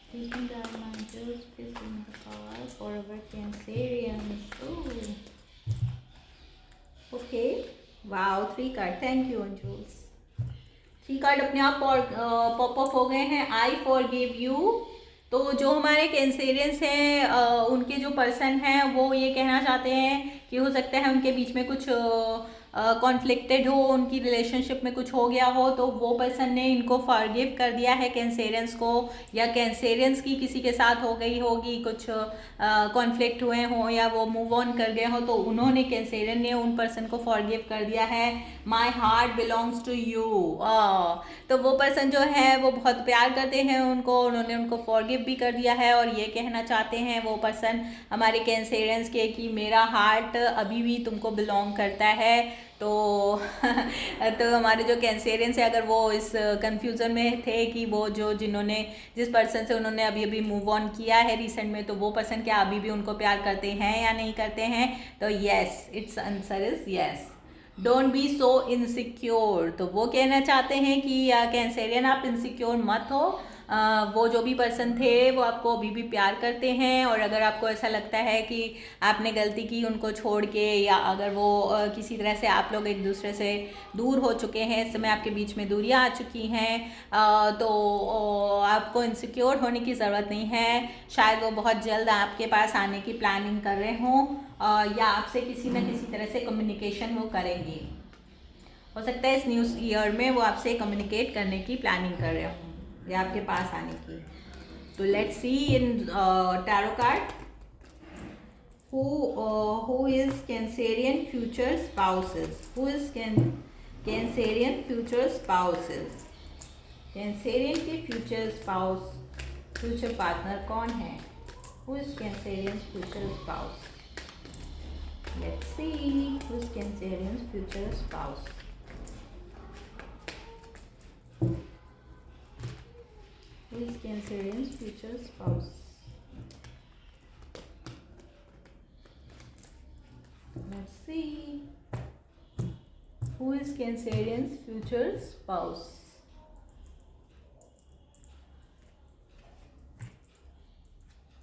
Please bring the angels, please bring the power for our Cancerians. Oh, okay. Wow, 3 card, thank you angels. 3 card अपने आप pop up हो गए हैं। I forgive you. तो जो हमारे Cancerians हैं, उनके जो पर्सन हैं वो ये कहना चाहते हैं कि हो सकता है उनके बीच में कुछ कॉन्फ्लिक्टेड हो, उनकी रिलेशनशिप में कुछ हो गया हो, तो वो पर्सन ने इनको फॉरगिव कर दिया है कैंसेरियंस को, या कैंसेरियंस की किसी के साथ हो गई होगी, कुछ कॉन्फ्लिक्ट हुए हों या वो मूव ऑन कर गए हो, तो उन्होंने कैंसेरियन ने उन पर्सन को फॉरगिव कर दिया है। My heart belongs to you. तो वो पर्सन जो है वो बहुत प्यार करते हैं उनको, उन्होंने उनको फॉरगिव भी कर दिया है, और ये कहना चाहते हैं वो पर्सन हमारे कैंसेरियंस के कि मेरा हार्ट अभी भी तुमको बिलोंग करता है। तो तो हमारे जो कैंसेरियंस है, अगर वो इस कंफ्यूजन में थे कि वो जो जिन्होंने जिस पर्सन से उन्होंने अभी अभी मूव ऑन किया है रिसेंट में, तो वो पर्सन क्या अभी भी उनको प्यार करते हैं या नहीं करते हैं, तो yes, it's answer is yes. Don't be so insecure. तो वो कहना चाहते हैं कि कैंसेरियन आप इनसिक्योर मत हो, वो जो भी पर्सन थे वो आपको अभी भी प्यार करते हैं, और अगर आपको ऐसा लगता है कि आपने गलती की उनको छोड़ के, या अगर वो किसी तरह से आप लोग एक दूसरे से दूर हो चुके हैं, इस समय आपके बीच में दूरियां आ चुकी हैं, तो आपको इनसिक्योर होने की ज़रूरत नहीं है। शायद वो बहुत जल्द आपके पास आने की प्लानिंग कर रहे हों, या आपसे किसी न किसी तरह से कम्युनिकेशन वो करेंगे। हो सकता है इस न्यू ईयर में वो आपसे कम्युनिकेट करने की प्लानिंग कर रहे हों या आपके पास आने की। तो let's see in tarot card, who is Cancerian future spouses? Who is Cancerian future spouses? Cancerian के future spouse, future partner कौन है? Who is Cancerian's future spouse? Let's see who is Cancerian's future spouse. Who is Cancerian's future spouse? Let's see who is Cancerian's future spouse.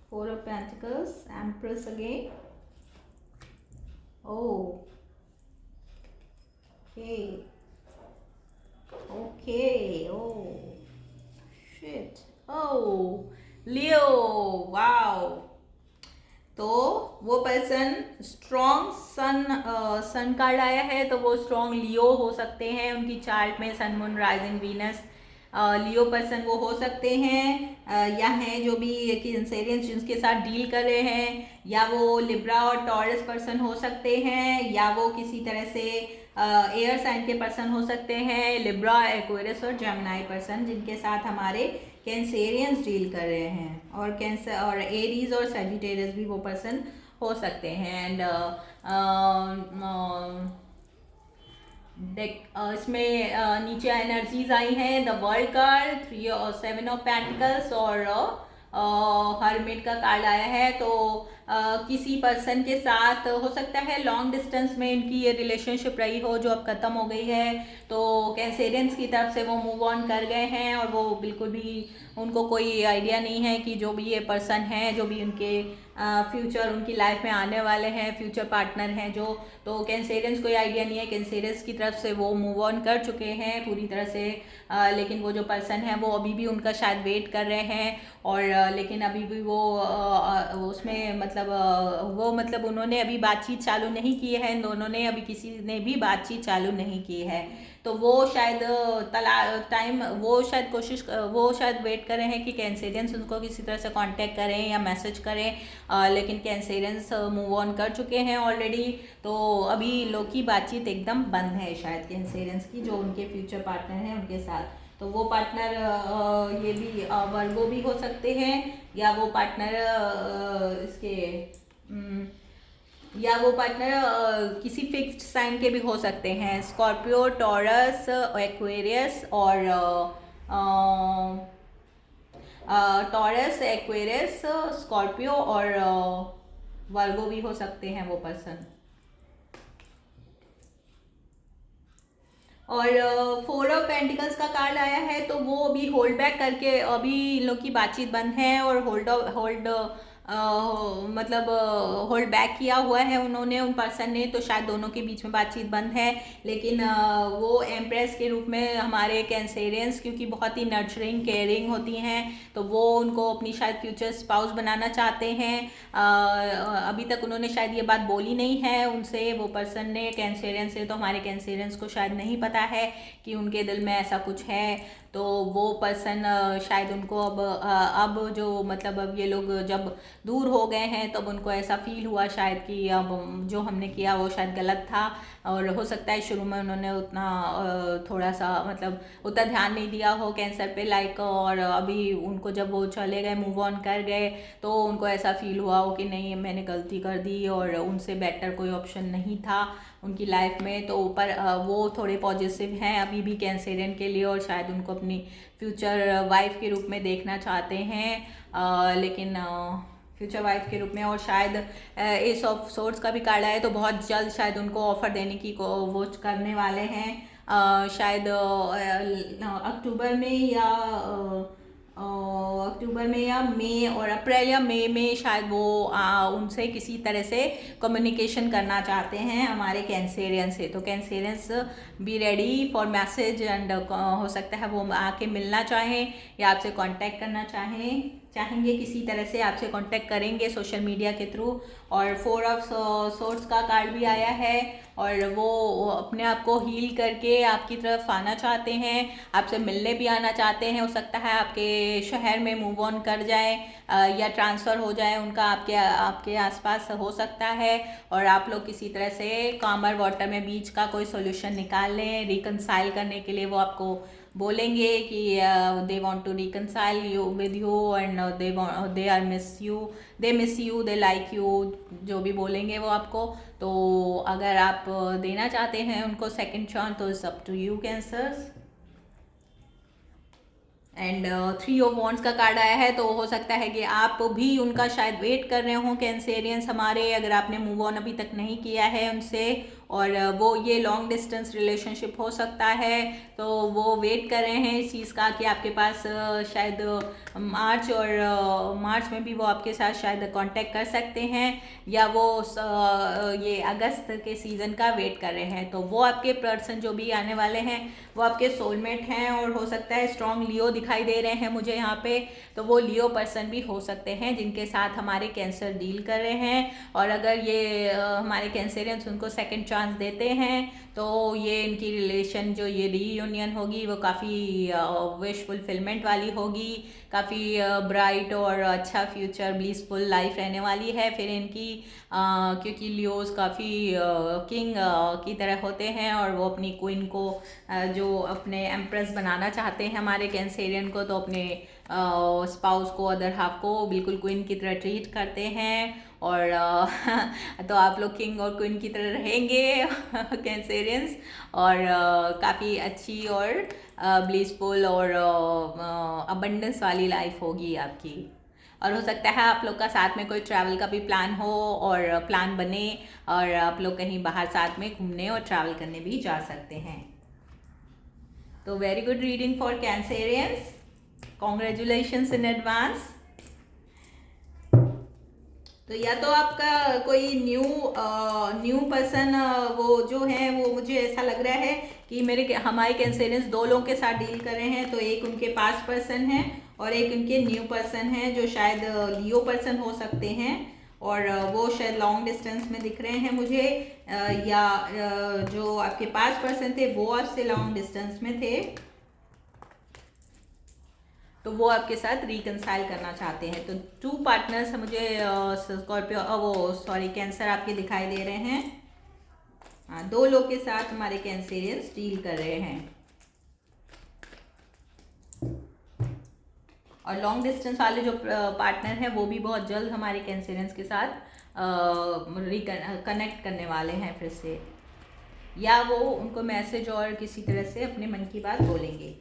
Four of Pentacles, Empress again. Oh, okay, oh shit, oh Leo, wow. तो वो person strong sun card आया है, तो वो strong लियो हो सकते हैं, उनकी चार्ट में सन मून राइजिंग वीनस लियो पर्सन वो हो सकते हैं, या हैं जो भी कैंसेरियंस जिनके साथ डील कर रहे हैं, या वो लिब्रा और टॉरस पर्सन हो सकते हैं, या वो किसी तरह से एयर साइन के पर्सन हो सकते हैं, लिब्रा, एक्वेरियस और जेमिनी पर्सन जिनके साथ हमारे कैंसेरियंस डील कर रहे हैं, और कैंसर और एरीज और सैजिटेरियस भी वो पर्सन हो सकते हैं। एंड इसमें नीचे एनर्जीज आई हैं, द वर्ल्ड कार्ड, 3 और 7 ऑफ पेंटिकल्स और हर्मिट का कार्ड आया है। तो किसी पर्सन के साथ हो सकता है लॉन्ग डिस्टेंस में इनकी ये रिलेशनशिप रही हो जो अब ख़त्म हो गई है, तो कैंसेरियंस की तरफ से वो मूव ऑन कर गए हैं, और वो बिल्कुल भी उनको कोई आइडिया नहीं है कि जो भी ये पर्सन है, जो भी उनके फ्यूचर उनकी लाइफ में आने वाले हैं, फ्यूचर पार्टनर हैं जो, तो कैंसेरियंस कोई आइडिया नहीं है, कैंसेरियंस की तरफ से वो मूव ऑन कर चुके हैं पूरी तरह से, लेकिन वो जो पर्सन है वो अभी भी उनका शायद वेट कर रहे हैं, और लेकिन अभी भी वो उसमें मतलब उन्होंने अभी बातचीत चालू नहीं की है, दोनों ने अभी किसी ने भी बातचीत चालू नहीं की है, तो वो शायद वो शायद वेट कर रहे हैं कि कैंसेरियंस उनको किसी तरह से कांटेक्ट करें या मैसेज करें, लेकिन कैंसेरियंस मूव ऑन कर चुके हैं ऑलरेडी, तो अभी लोग की बातचीत एकदम बंद है शायद कैंसेरियंस की, जो उनके फ्यूचर पार्टनर हैं उनके साथ। तो वो पार्टनर ये भी वर्गो भी हो सकते हैं, या वो पार्टनर किसी फिक्स्ड साइन के भी हो सकते हैं, स्कॉर्पियो, टॉरस, एक्वेरियस और टॉरस, एक्वेरियस, स्कॉर्पियो और वर्गो भी हो सकते हैं वो पर्सन। और 4 ऑफ पेंटिकल्स का कार्ड आया है, तो वो अभी होल्ड बैक करके, अभी इन लोग की बातचीत बंद है और मतलब होल्ड बैक किया हुआ है उन्होंने, उन पर्सन ने, तो शायद दोनों के बीच में बातचीत बंद है। लेकिन वो एम्प्रेस के रूप में हमारे कैंसेरियंस, क्योंकि बहुत ही नर्चरिंग केयरिंग होती हैं, तो वो उनको अपनी शायद फ्यूचर स्पाउस बनाना चाहते हैं। अभी तक उन्होंने शायद ये बात बोली नहीं है उनसे, वो पर्सन ने, कैंसेरियंस से, तो हमारे कैंसेरियंस को शायद नहीं पता है कि उनके दिल में ऐसा कुछ है। तो वो पर्सन शायद उनको अब जो मतलब अब ये लोग जब दूर हो गए हैं तब उनको ऐसा फील हुआ शायद कि अब जो हमने किया वो शायद गलत था। और हो सकता है शुरू में उन्होंने उतना थोड़ा सा मतलब उतना ध्यान नहीं दिया हो कैंसर पे लाइक, और अभी उनको जब वो चले गए, मूव ऑन कर गए, तो उनको ऐसा फील हुआ हो कि नहीं मैंने गलती कर दी और उनसे बेटर कोई ऑप्शन नहीं था उनकी लाइफ में। तो ऊपर वो थोड़े पॉजिटिव हैं अभी भी कैंसेरियन के लिए, और शायद उनको अपनी फ्यूचर वाइफ के रूप में देखना चाहते हैं, लेकिन फ्यूचर वाइफ के रूप में। और शायद एस ऑफ सोर्ड्स का भी कार्ड आया, तो बहुत जल्द शायद उनको ऑफर देने की वो करने वाले हैं, शायद अक्टूबर में या मई और अप्रैल या मई में शायद वो उनसे किसी तरह से कम्युनिकेशन करना चाहते हैं हमारे कैंसेरियन से। तो Cancerians be ready for message, and हो सकता है वो आके मिलना चाहें या आपसे कांटेक्ट करना चाहेंगे, किसी तरह से आपसे कांटेक्ट करेंगे सोशल मीडिया के थ्रू। और 4 ऑफ सोर्ड्स का कार्ड भी आया है, और वो अपने आप को हील करके आपकी तरफ आना चाहते हैं, आपसे मिलने भी आना चाहते हैं। हो सकता है आपके शहर में मूव ऑन कर जाए या ट्रांसफ़र हो जाए उनका आपके आसपास, हो सकता है। और आप लोग किसी तरह से कामर वाटर में बीच का कोई सोल्यूशन निकाल लें रिकनसाइल करने के लिए। वो आपको बोलेंगे कि they want to reconcile you with you, and they are miss you, they like you, जो भी बोलेंगे वो आपको। तो अगर आप देना चाहते हैं उनको सेकंड चांस, तो it's up to you cancers. And 3 of wands का कार्ड आया है, तो हो सकता है कि आप भी उनका शायद वेट कर रहे हो कैंसेरियंस हमारे, अगर आपने मूव ऑन अभी तक नहीं किया है उनसे, और वो ये लॉन्ग डिस्टेंस रिलेशनशिप हो सकता है, तो वो वेट कर रहे हैं इस चीज़ का कि आपके पास शायद मार्च में भी वो आपके साथ शायद कांटेक्ट कर सकते हैं, या वो ये अगस्त के सीज़न का वेट कर रहे हैं। तो वो आपके पर्सन जो भी आने वाले हैं वो आपके सोलमेट हैं, और हो सकता है स्ट्रॉन्ग लियो दिखाई दे रहे हैं मुझे यहाँ पे, तो वो लियो पर्सन भी हो सकते हैं जिनके साथ हमारे कैंसर डील कर रहे हैं। और अगर ये हमारे कैंसरियंस उनको सेकंड चांस देते हैं, तो ये इनकी रिलेशन जो ये रीयूनियन होगी वो काफ़ी विश फुलफिलमेंट वाली होगी, काफ़ी ब्राइट और अच्छा फ्यूचर ब्लीसफुल लाइफ रहने वाली है फिर इनकी, क्योंकि लियोज काफ़ी किंग की तरह होते हैं, और वो अपनी क्वीन को जो अपने एम्प्रेस बनाना चाहते हैं हमारे कैंसेरियन को, तो अपने स्पाउस को, अदर हाफ को बिल्कुल क्वीन की तरह ट्रीट करते हैं। और तो आप लोग किंग और क्वीन की तरह रहेंगे कैंसेरियंस, और काफ़ी अच्छी और ब्लिसफुल और अबंडेंस वाली लाइफ होगी आपकी। और हो सकता है आप लोग का साथ में कोई ट्रैवल का भी प्लान हो, और प्लान बने, और आप लोग कहीं बाहर साथ में घूमने और ट्रैवल करने भी जा सकते हैं। तो very good reading for Cancerians, congratulations in advance. तो या तो आपका कोई न्यू पर्सन वो जो है, वो मुझे ऐसा लग रहा है कि हमारे कैंसेरियंस 2 लोगों के साथ डील कर रहे हैं। तो एक उनके पास पर्सन है और एक उनके न्यू पर्सन है, जो शायद लियो पर्सन हो सकते हैं, और वो शायद लॉन्ग डिस्टेंस में दिख रहे हैं मुझे, या जो आपके पास पर्सन थे वो आपसे लॉन्ग डिस्टेंस में थे, तो वो आपके साथ रिकनसाइल करना चाहते हैं। तो 2 पार्टनर्स मुझे कैंसर आपके दिखाई दे रहे हैं। हाँ, 2 लोग के साथ हमारे कैंसेरियंस डील कर रहे हैं, और लॉन्ग डिस्टेंस वाले जो पार्टनर हैं वो भी बहुत जल्द हमारे कैंसेरियंस के साथ कनेक्ट करने वाले हैं फिर से, या वो उनको मैसेज और किसी तरह से अपने मन की बात बोलेंगे।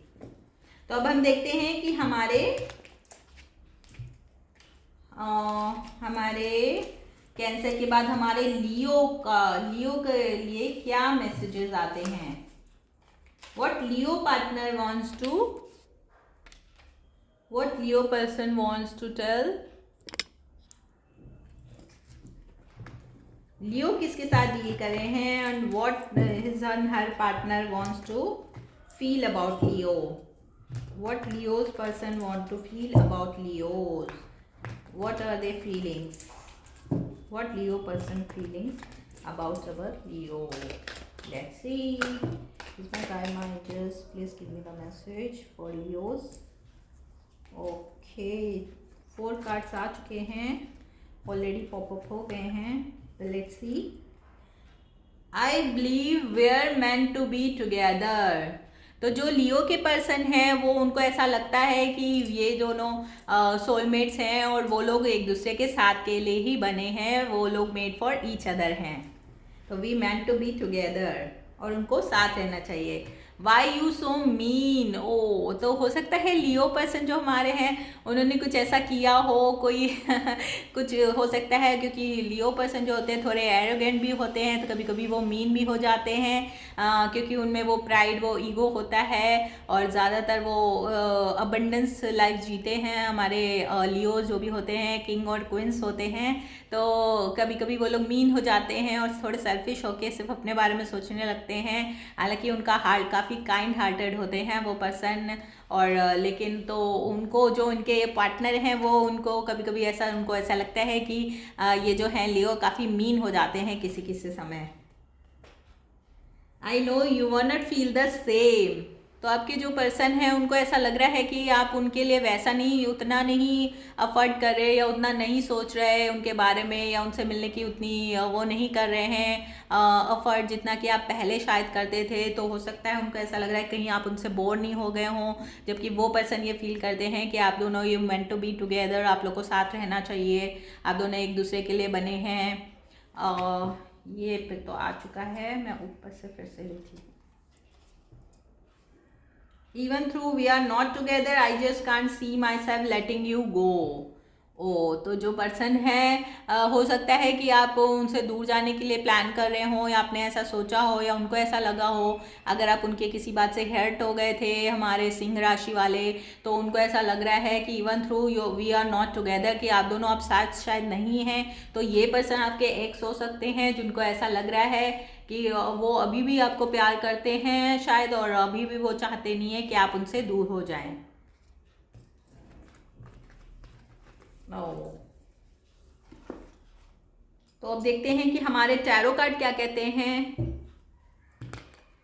तो अब हम देखते हैं कि हमारे कैंसर के बाद हमारे लियो के लिए क्या मैसेजेस आते हैं। What Leo person wants to tell लियो किसके साथ डील कर रहे हैं and what his and her partner wants to feel about Leo. What Leo's person want to feel about Leo's? What are they feelings? What Leo person feelings about our Leo? Let's see. Is my karma angels? Please give me the message for Leo's. Okay, 4 cards आ चुके हैं, already pop up हो गए हैं. Let's see. I believe we're meant to be together. तो जो लियो के person हैं वो उनको ऐसा लगता है कि ये दोनों सोलमेट्स हैं और वो लोग एक दूसरे के साथ के लिए ही बने हैं, वो लोग मेड फॉर ईच अदर हैं. तो we meant to be together और उनको साथ रहना चाहिए. Why you so mean. Oh, तो हो सकता है लियो पर्सन जो हमारे हैं उन्होंने कुछ ऐसा किया हो, कोई कुछ हो सकता है, क्योंकि लियो पर्सन जो होते हैं थोड़े एरोगेंट भी होते हैं, तो कभी कभी वो मीन भी हो जाते हैं, क्योंकि उनमें वो प्राइड, वो ईगो होता है और ज़्यादातर वो अबंडेंस लाइफ जीते हैं. हमारे लियो जो भी होते हैं किंग और क्वींस होते हैं, तो कभी कभी वो लोग मीन हो जाते हैं और थोड़े सेल्फिश होके सिर्फ अपने बारे में सोचने लगते हैं. हालांकि उनका हार्ट काफ़ी काइंड हार्टेड होते हैं वो पर्सन, और लेकिन तो उनको जो उनके पार्टनर हैं वो उनको कभी कभी उनको ऐसा लगता है कि ये जो हैं लियो काफ़ी मीन हो जाते हैं किसी किसी समय. आई know you were not feel the same. तो आपके जो पर्सन है उनको ऐसा लग रहा है कि आप उनके लिए वैसा नहीं, उतना नहीं अफर्ट कर रहे या उतना नहीं सोच रहे उनके बारे में, या उनसे मिलने की उतनी वो नहीं कर रहे हैं अफर्ट जितना कि आप पहले शायद करते थे. तो हो सकता है उनको ऐसा लग रहा है कहीं आप उनसे बोर नहीं हो गए हों, जबकि वो पर्सन ये फील करते हैं कि आप दोनों you meant to be together, आप लोग को साथ रहना चाहिए, आप दोनों एक दूसरे के लिए बने हैं. ये पे तो आ चुका है, मैं ऊपर से फिर से लिखती हूँ. Even though we are not together, I just can't see myself letting you go. ओ, तो जो पर्सन है हो सकता है कि आप उनसे दूर जाने के लिए प्लान कर रहे हो, या आपने ऐसा सोचा हो, या उनको ऐसा लगा हो. अगर आप उनके किसी बात से हर्ट हो गए थे, हमारे सिंह राशि वाले, तो उनको ऐसा लग रहा है कि even though we are not together, कि आप दोनों आप साथ शायद नहीं हैं. तो ये पर्सन आपके एक्स हो सकते हैं जिनको ऐसा लग रहा है कि वो अभी भी आपको प्यार करते हैं शायद, और अभी भी वो चाहते नहीं है कि आप उनसे दूर हो जाएं. तो अब देखते हैं कि हमारे टैरो कार्ड क्या कहते हैं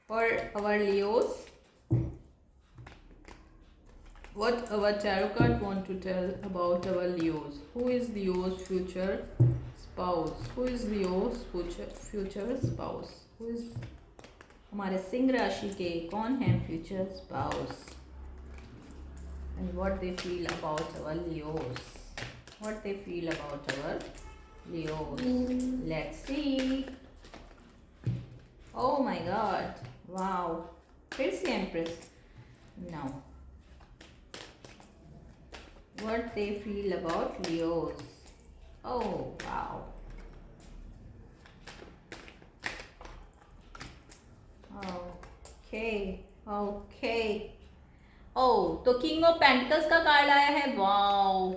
for our Leos. What our tarot card want to tell about our Leos? Who is Leo's future spouse? Who is Leo's future spouse? Who is हमारे सिंह राशि के कौन है future spouse? And what they feel about our Leos? What they feel about our Leos? Let's see. Oh my God! Wow! फिर से Empress. Now. What they feel about Leos. Oh wow. Okay. Oh, तो king of pentacles का card आया है. Wow.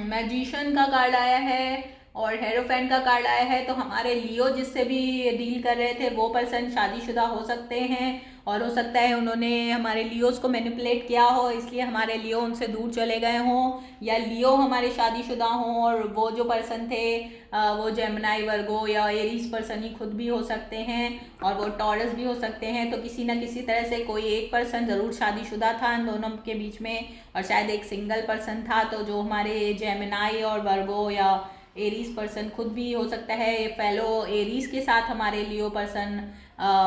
Magician का card आया है और हेरोफेंट का कार्ड आया है. तो हमारे लियो जिससे भी डील कर रहे थे वो पर्सन शादीशुदा हो सकते हैं, और हो सकता है उन्होंने हमारे लियोस को मैनिपुलेट किया हो, इसलिए हमारे लियो उनसे दूर चले गए हों, या लियो हमारे शादीशुदा हों और वो जो पर्सन थे वो जेमिनाई, वर्गो या एरीज पर्सन ही खुद भी हो सकते हैं, और वो टॉरस भी हो सकते हैं. तो किसी ना किसी तरह से कोई एक पर्सन ज़रूर शादीशुदा था इन दोनों के बीच में, और शायद एक सिंगल पर्सन था. तो जो हमारे जेमिनाई और वर्गो या एरीज पर्सन खुद भी हो सकता है फेलो एरीज के साथ हमारे लियो पर्सन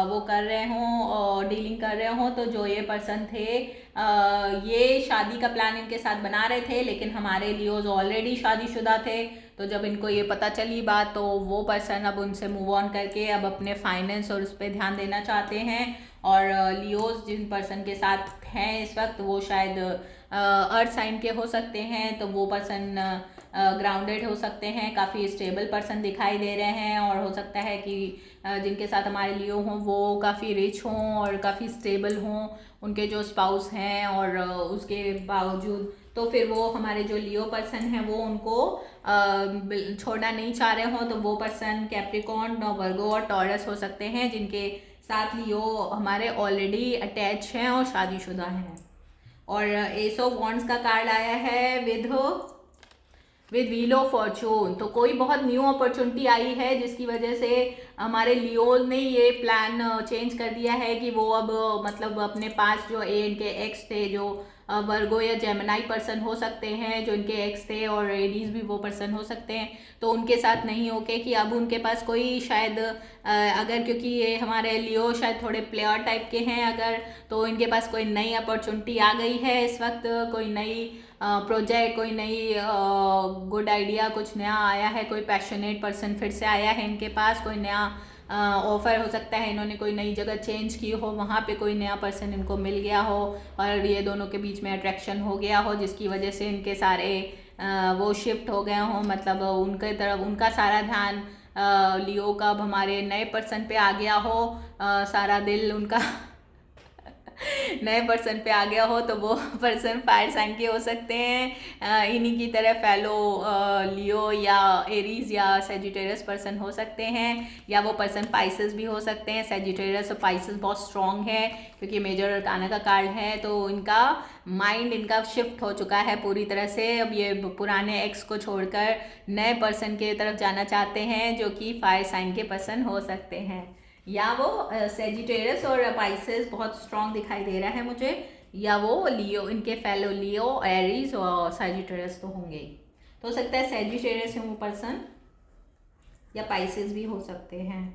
वो कर रहे हों और डीलिंग कर रहे हों. तो जो ये पर्सन थे ये शादी का प्लान इनके साथ बना रहे थे, लेकिन हमारे लियोज ऑलरेडी शादीशुदा थे. तो जब इनको ये पता चली बात, तो वो पर्सन अब उनसे मूव ऑन करके अब अपने फाइनेंस और उस पर ध्यान देना चाहते हैं. और लियोज जिन पर्सन के साथ हैं इस वक्त वो शायद अर्थ साइन के हो सकते हैं. तो वो पर्सन ग्राउंडेड हो सकते हैं, काफ़ी स्टेबल पर्सन दिखाई दे रहे हैं, और हो सकता है कि जिनके साथ हमारे लियो हों वो काफ़ी रिच हों और काफ़ी स्टेबल हों उनके जो स्पाउस हैं. और उसके बावजूद तो फिर वो हमारे जो लियो पर्सन है वो उनको छोड़ना नहीं चाह रहे हो, तो वो पर्सन कैप्रिकॉर्न, वर्गो और टॉरस हो सकते हैं, जिनके साथ लियो हमारे ऑलरेडी अटैच हैं और शादीशुदा हैं। और एस ऑफ वॉन्ड्स का कार्ड आया है विद व्हील ऑफ फॉर्चून। तो कोई बहुत न्यू अपॉर्चुनिटी आई है जिसकी वजह से हमारे लियो ने ये प्लान चेंज कर दिया है कि वो अब मतलब अपने पास जो इनके एक्स थे, जो वर्गो या जेमिनाई पर्सन हो सकते हैं, जो इनके एक्स थे, और एरीज भी वो पर्सन हो सकते हैं, तो उनके साथ नहीं होके कि अब उनके पास कोई शायद अगर, क्योंकि ये हमारे लियो शायद थोड़े प्लेयर टाइप के हैं अगर, तो इनके पास कोई नई अपॉर्चुनिटी आ गई है इस वक्त, कोई नई प्रोजेक्ट, कोई नई गुड आइडिया, कुछ नया आया है, कोई पैशनेट पर्सन फिर से आया है इनके पास, कोई नया ऑफर हो सकता है, इन्होंने कोई नई जगह चेंज की हो, वहाँ पे कोई नया पर्सन इनको मिल गया हो और ये दोनों के बीच में अट्रैक्शन हो गया हो, जिसकी वजह से इनके सारे वो शिफ्ट हो गए हों, मतलब उनके तरफ उनका सारा ध्यान लियो का अब हमारे नए पर्सन पे आ गया हो, सारा दिल उनका नए पर्सन पे आ गया हो। तो वो पर्सन फायर साइन के हो सकते हैं, इन्हीं की तरह फेलो लियो या एरीज या सेजिटेरियस पर्सन हो सकते हैं, या वो पर्सन पाइसेस भी हो सकते हैं। सेजिटेरियस और पाइसेस बहुत स्ट्रॉन्ग है क्योंकि मेजर अरकाना का कार्ड है, तो इनका माइंड इनका शिफ्ट हो चुका है पूरी तरह से। अब ये पुराने एक्स को छोड़कर नए पर्सन की तरफ जाना चाहते हैं, जो कि फायर साइन के पर्सन हो सकते हैं, या वो सेजिटेरियस और पाइसेस बहुत स्ट्रॉन्ग दिखाई दे रहा है मुझे, या वो लियो, इनके फेलो लियो, एरीज और सेजिटेरियस तो होंगे ही। तो हो सकता है सेजिटेरियस है वो पर्सन, या पाइसेस भी हो सकते हैं।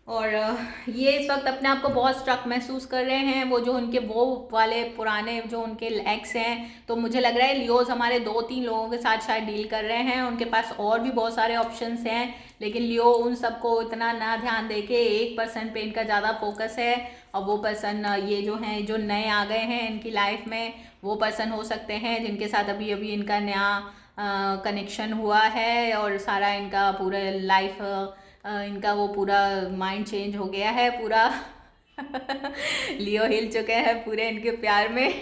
और ये इस वक्त अपने आप को बहुत स्ट्रक महसूस कर रहे हैं, वो जो उनके वो वाले पुराने जो उनके एक्स हैं। तो मुझे लग रहा है लियोज हमारे 2-3 लोगों के साथ शायद डील कर रहे हैं, उनके पास और भी बहुत सारे ऑप्शंस हैं, लेकिन लियो उन सबको इतना ना ध्यान दे के एक पर्सन पे इनका ज़्यादा फोकस है। और वो पर्सन ये जो हैं, जो नए आ गए हैं इनकी लाइफ में, वो पर्सन हो सकते हैं जिनके साथ अभी अभी इनका नया कनेक्शन हुआ है, और सारा इनका पूरा लाइफ इनका वो पूरा माइंड चेंज हो गया है पूरा लियो हिल चुके हैं पूरे इनके प्यार में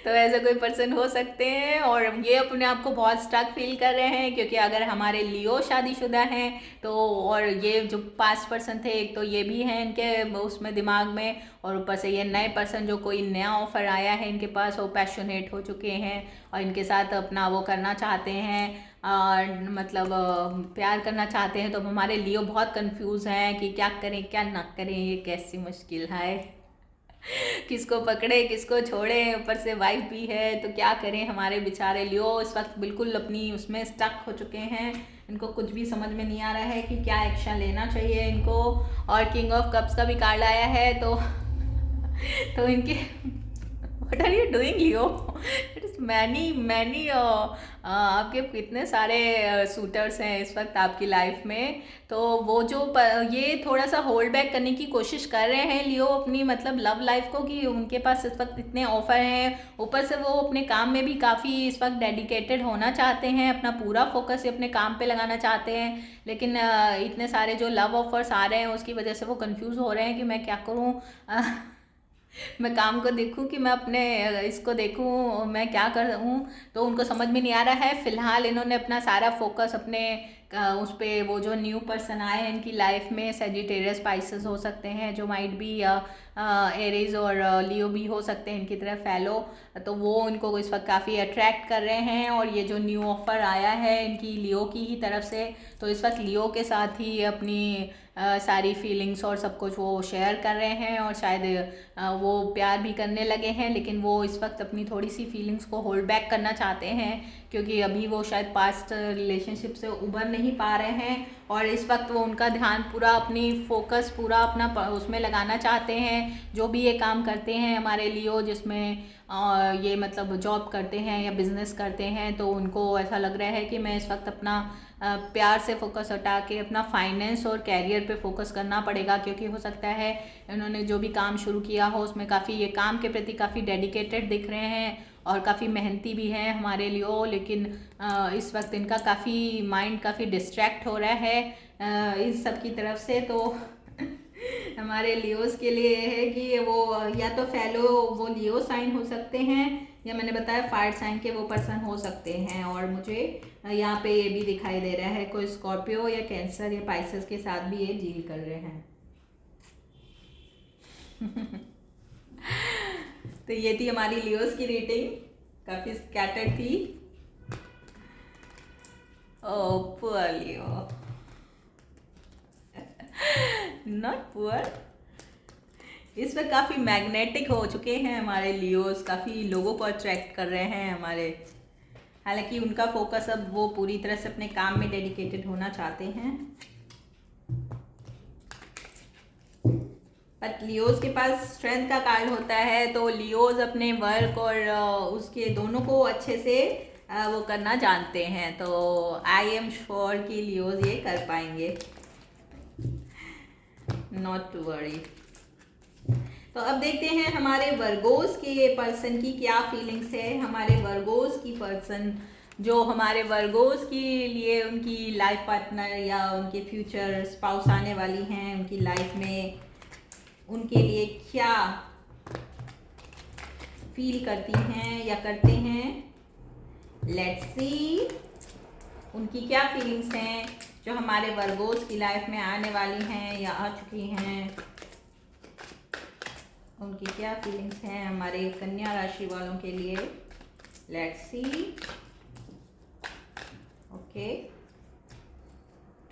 तो ऐसे कोई पर्सन हो सकते हैं, और ये अपने आप को बहुत स्टक फील कर रहे हैं क्योंकि अगर हमारे लियो शादीशुदा हैं तो, और ये जो 5 पर्सन थे, एक तो ये भी हैं इनके उसमें दिमाग में, और ऊपर से ये नए पर्सन जो कोई नया ऑफर आया है इनके पास, वो पैशनेट हो चुके हैं और इनके साथ अपना वो करना चाहते हैं, मतलब प्यार करना चाहते हैं। तो हमारे लियो बहुत कंफ्यूज हैं कि क्या करें क्या ना करें, ये कैसी मुश्किल है किसको पकड़े किसको छोड़े, ऊपर से वाइफ भी है, तो क्या करें। हमारे बेचारे लियो इस वक्त बिल्कुल अपनी उसमें स्टक हो चुके हैं, इनको कुछ भी समझ में नहीं आ रहा है कि क्या एक्शन लेना चाहिए इनको। और किंग ऑफ कप्स का भी कार्ड आया है, तो इनके what are you doing Leo, it is many आपके कितने सारे सूटर्स हैं इस वक्त आपकी लाइफ में। तो वो जो ये थोड़ा सा होल्ड बैक करने की कोशिश कर रहे हैं लियो अपनी मतलब लव लाइफ को, कि उनके पास इस वक्त इतने ऑफर हैं, ऊपर से वो अपने काम में भी काफ़ी इस वक्त डेडिकेटेड होना चाहते हैं, अपना पूरा फोकस अपने काम पे लगाना चाहते हैं, लेकिन इतने सारे जो लव ऑफर्स आ रहे हैं उसकी वजह से वो कंफ्यूज हो रहे हैं कि मैं क्या करूँ मैं काम को देखूं कि मैं अपने इसको देखूं, मैं क्या करूं। तो उनको समझ में नहीं आ रहा है। फिलहाल इन्होंने अपना सारा फोकस अपने उस पर, वो जो न्यू पर्सन आए हैं इनकी लाइफ में, सेजिटेरियस पाइसेस हो सकते हैं, जो माइट भी एरीज और लियो भी हो सकते हैं इनकी तरह फेलो, तो वो इनको इस वक्त काफ़ी अट्रैक्ट कर रहे हैं। और ये जो न्यू ऑफ़र आया है इनकी लियो की ही तरफ से, तो इस वक्त लियो के साथ ही अपनी सारी फीलिंग्स और सब कुछ वो शेयर कर रहे हैं, और शायद वो प्यार भी करने लगे हैं, लेकिन वो इस वक्त अपनी थोड़ी सी फीलिंग्स को होल्ड बैक करना चाहते हैं क्योंकि अभी वो शायद पास्ट रिलेशनशिप से उबर नहीं पा रहे हैं, और इस वक्त वो उनका ध्यान पूरा, अपनी फोकस पूरा अपना उसमें लगाना चाहते हैं। जो भी ये काम करते हैं हमारे लियो, जिसमें ये मतलब जॉब करते हैं या बिज़नेस करते हैं, तो उनको ऐसा लग रहा है कि मैं इस वक्त अपना प्यार से फोकस हटा के अपना फाइनेंस और कैरियर पे फोकस करना पड़ेगा, क्योंकि हो सकता है इन्होंने जो भी काम शुरू किया हो उसमें काफ़ी, ये काम के प्रति काफ़ी डेडिकेटेड दिख रहे हैं और काफ़ी मेहनती भी हैं हमारे लिए, लेकिन इस वक्त इनका काफ़ी माइंड काफ़ी डिस्ट्रैक्ट हो रहा है इस सब की तरफ से। तो हमारे लियोस के लिए है कि वो या तो फेलो वो लियो साइन हो सकते हैं, या मैंने बताया फायर साइन के वो पर्सन हो सकते हैं। और मुझे यहाँ पे ये भी दिखाई दे रहा है कोई स्कॉर्पियो या कैंसर या पाइसेस के साथ भी ये डील कर रहे हैं। तो ये थी हमारी लियोस की रीडिंग, काफी स्कैटर्ड थी। ओ पुअर लियो, नॉट पुअर। इस वक्त काफ़ी मैग्नेटिक हो चुके हैं हमारे लियोस, काफ़ी लोगों को अट्रैक्ट कर रहे हैं हमारे। हालांकि उनका फोकस अब वो पूरी तरह से अपने काम में डेडिकेटेड होना चाहते हैं, बट लियोस के पास स्ट्रेंथ का कार्ड होता है, तो लियोस अपने वर्क और उसके दोनों को अच्छे से वो करना जानते हैं। तो आई एम श्योर कि लियोस ये कर पाएंगे, नॉट टू वरी। तो अब देखते हैं हमारे वर्गोस के पर्सन की क्या फीलिंग्स है। हमारे वर्गोस की पर्सन जो हमारे वर्गोस के लिए उनकी लाइफ पार्टनर या उनके फ्यूचर स्पाउस आने वाली हैं, उनकी लाइफ में उनके लिए क्या फील करती हैं या करते हैं। लेट्स सी उनकी क्या फीलिंग्स हैं जो हमारे वर्गोस की लाइफ में आने वाली हैं या आ चुकी हैं। उनकी क्या फीलिंग्स हैं हमारे कन्या राशि वालों के लिए। Let's see. Okay,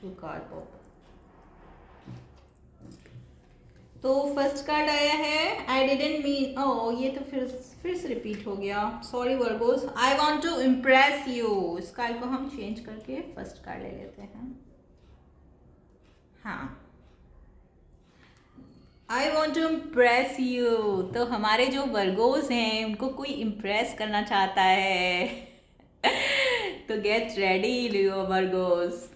2 card pop. तो फर्स्ट कार्ड आया है आई डिडंट मीन, ओ ये तो फिर से रिपीट हो गया, sorry Virgos. I want to impress you. इस कार्ड को हम चेंज करके फर्स्ट कार्ड ले लेते हैं। हाँ, I want to impress you. तो हमारे जो वर्गोस हैं उनको कोई इम्प्रेस करना चाहता है। तो get ready Leo Virgos.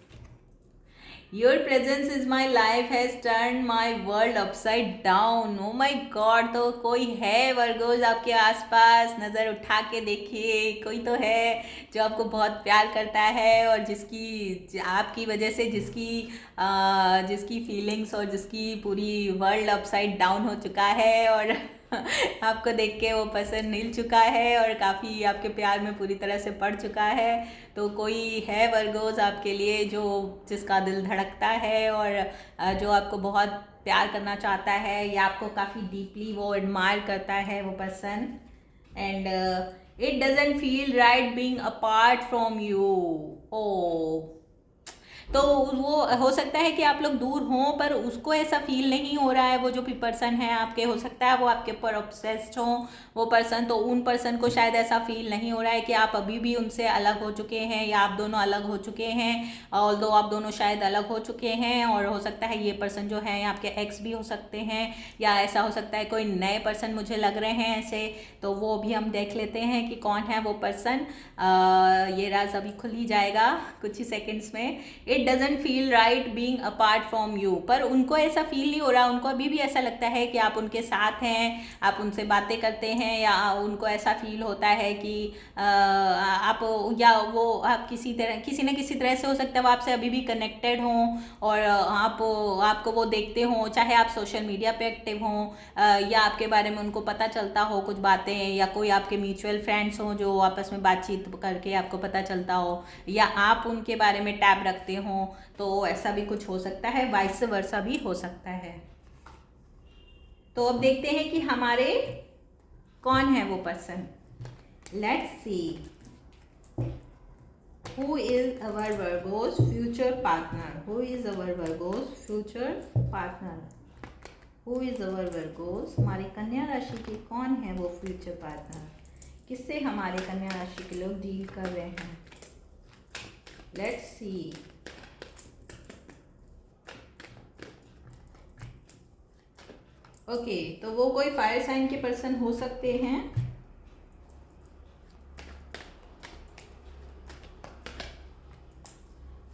Your presence is my life has turn my world upside down. Oh my god, तो कोई है वर्गोस आपके आसपास, नज़र उठा के देखिए। कोई तो है जो आपको बहुत प्यार करता है और जिसकी आपकी वजह से जिसकी फीलिंग्स और जिसकी पूरी वर्ल्ड अपसाइड डाउन हो चुका है और आपको देख के वो पसंद हिल चुका है और काफ़ी आपके प्यार में पूरी तरह से पड़ चुका है। तो कोई है वर्गोस आपके लिए जो जिसका दिल धड़कता है और जो आपको बहुत प्यार करना चाहता है या आपको काफ़ी डीपली वो एडमायर करता है वो person. And it doesn't feel right being apart from you. Oh, तो वो हो सकता है कि आप लोग दूर हों पर उसको ऐसा फील नहीं हो रहा है। वो जो भी पर्सन है आपके, हो सकता है वो आपके ऊपर ऑब्सेस्ड हों वो पर्सन, तो उन पर्सन को शायद ऐसा फील नहीं हो रहा है कि आप अभी भी उनसे अलग हो चुके हैं या आप दोनों अलग हो चुके हैं। ऑल्दो आप दोनों शायद अलग हो चुके हैं और हो सकता है ये पर्सन जो है आपके एक्स भी हो सकते हैं या ऐसा हो सकता है कोई नए पर्सन मुझे लग रहे हैं ऐसे। तो वो भी हम देख लेते हैं कि कौन है वो पर्सन। ये राज अभी खुल ही जाएगा कुछ ही सेकेंड्स में। It doesn't feel right being apart from you, पर उनको ऐसा फील नहीं हो रहा। उनको अभी भी ऐसा लगता है कि आप उनके साथ हैं, आप उनसे बातें करते हैं या उनको ऐसा फील होता है कि आप या वो आप किसी न किसी तरह से हो सकता है वो आपसे अभी भी कनेक्टेड हों और आपको वो देखते हों, चाहे आप सोशल मीडिया पे एक्टिव हों या आपके बारे में उनको पता चलता हो कुछ बातें, या कोई आपके म्यूचुअल फ्रेंड्स हों जो आपस में बातचीत करके आपको पता चलता हो, या आप उनके बारे में टैब रखते हों। तो ऐसा भी कुछ हो सकता है, वाइस वर्सा भी हो सकता है। तो अब देखते हैं कि हमारे कौन है वो person. Let's see who is our Virgo's future partner, who is our Virgo's future partner, who is our Virgo's, हमारी कन्या राशि के कौन है वो फ्यूचर पार्टनर, किससे हमारे कन्या राशि के लोग डील कर रहे हैं। Let's see. ओके, तो वो कोई फायर साइन के पर्सन हो सकते हैं।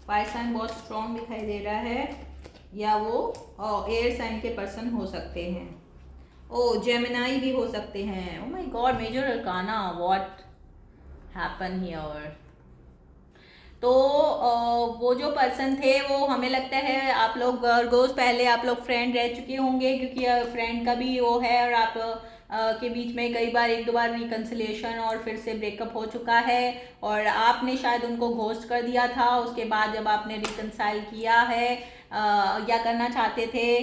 फायर साइन बहुत स्ट्रॉन्ग दिखाई दे रहा है, या वो एयर साइन के पर्सन हो सकते हैं। ओ, जेमिनाई भी हो सकते हैं। Oh my god, major arcana, what happen here. तो वो जो पर्सन थे वो हमें लगता है आप लोग वर्गोस पहले आप लोग फ्रेंड रह चुके होंगे, क्योंकि फ्रेंड का भी वो है और आप के बीच में कई बार एक दो बार रिकन्सिलिएशन और फिर से ब्रेकअप हो चुका है, और आपने शायद उनको घोस्ट कर दिया था। उसके बाद जब आपने रिकन्साइल किया है या करना चाहते थे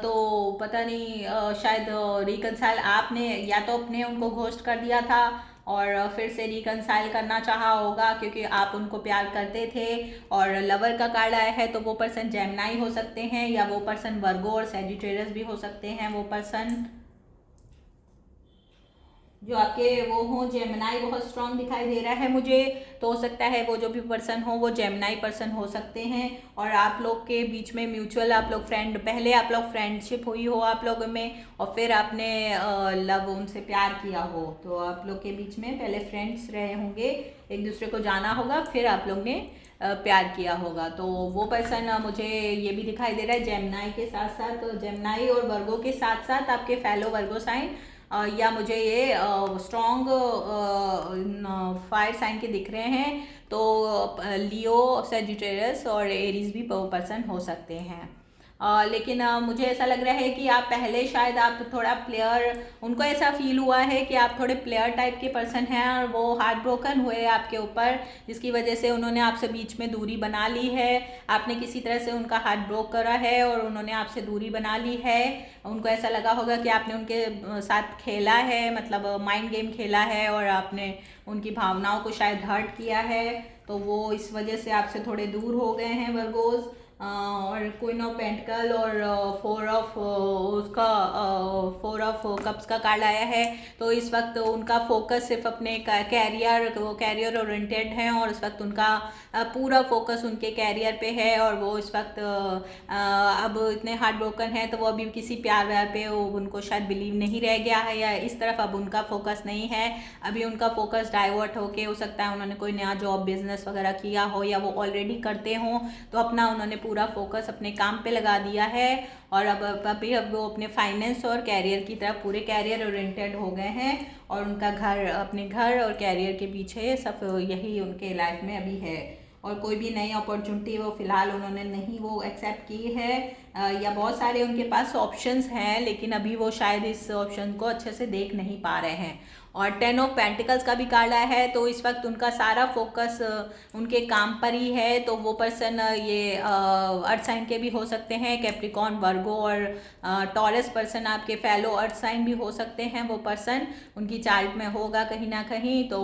तो पता नहीं शायद रिकन्साइल आपने या तो अपने उनको घोस्ट कर दिया था और फिर से रिकन्साइल करना चाहा होगा क्योंकि आप उनको प्यार करते थे। और लवर का कार्ड आया है तो वो पर्सन जेमिनाई हो सकते हैं, या वो पर्सन वर्गो और सैजिटेरियस भी हो सकते हैं। वो पर्सन जो आपके वो हो जेमिनाई बहुत स्ट्रांग दिखाई दे रहा है मुझे, तो हो सकता है वो जो भी पर्सन हो वो जेमिनाई पर्सन हो सकते हैं। और आप लोग के बीच में म्यूचुअल आप लोग फ्रेंड, पहले आप लोग फ्रेंडशिप हुई हो आप लोगों में और फिर आपने लव उनसे प्यार किया हो, तो आप लोग के बीच में पहले फ्रेंड्स रहे होंगे, एक दूसरे को जाना होगा, फिर आप लोग ने प्यार किया होगा। तो वो पर्सन मुझे ये भी दिखाई दे रहा है जेमिनाई के साथ साथ, तो जेमिनाई और वर्गो के साथ साथ आपके फेलो वर्गो साइन या मुझे ये स्ट्रॉन्ग फायर साइन के दिख रहे हैं। तो लियो, सेजिटेरियस और एरीज भी पर्सन हो सकते हैं। लेकिन मुझे ऐसा लग रहा है कि आप पहले शायद आप थोड़ा प्लेयर, उनको ऐसा फील हुआ है कि आप थोड़े प्लेयर टाइप के पर्सन हैं और वो हार्ट ब्रोकन हुए आपके ऊपर, जिसकी वजह से उन्होंने आपसे बीच में दूरी बना ली है। आपने किसी तरह से उनका हार्ट ब्रोक करा है और उन्होंने आपसे दूरी बना ली है। उनको ऐसा लगा होगा कि आपने उनके साथ खेला है, मतलब माइंड गेम खेला है और आपने उनकी भावनाओं को शायद हर्ट किया है, तो वो इस वजह से आपसे थोड़े दूर हो गए हैं वर्गोज़। और क्वीन ऑफ पेंटिकल और फोर ऑफ कप्स का कार्ड आया है, तो इस वक्त उनका फोकस सिर्फ अपने कैरियर, वो कैरियर ओरिएंटेड हैं और इस वक्त उनका पूरा फोकस उनके कैरियर पे है। और वो इस वक्त अब इतने हार्ट ब्रोकन हैं तो वो अभी किसी प्यार व्यार पे उनको शायद बिलीव नहीं रह गया है, या इस तरफ अब उनका फोकस नहीं है। अभी उनका फोकस डाइवर्ट होके हो सकता है उन्होंने कोई नया जॉब बिजनेस वगैरह किया हो, या वो ऑलरेडी करते हों, तो अपना उन्होंने पूरा फोकस अपने काम पे लगा दिया है। और अब वो अपने फाइनेंस और कैरियर की तरफ पूरे कैरियर ओरिएंटेड हो गए हैं, और उनका घर, अपने घर और कैरियर के पीछे सब यही उनके लाइफ में अभी है। और कोई भी नई अपॉर्चुनिटी वो फ़िलहाल उन्होंने नहीं वो एक्सेप्ट की है, या बहुत सारे उनके पास ऑप्शंस हैं लेकिन अभी वो शायद इस ऑप्शन को अच्छे से देख नहीं पा रहे हैं। और 10 ऑफ पेंटिकल्स का भी कार्ड आया है, तो इस वक्त उनका सारा फोकस उनके काम पर ही है। तो वो पर्सन ये अर्थ साइन के भी हो सकते हैं, कैप्रिकॉर्न, वर्गो और टॉरस पर्सन आपके फेलो अर्थ साइन भी हो सकते हैं। वो पर्सन उनकी चार्ट में होगा कहीं ना कहीं। तो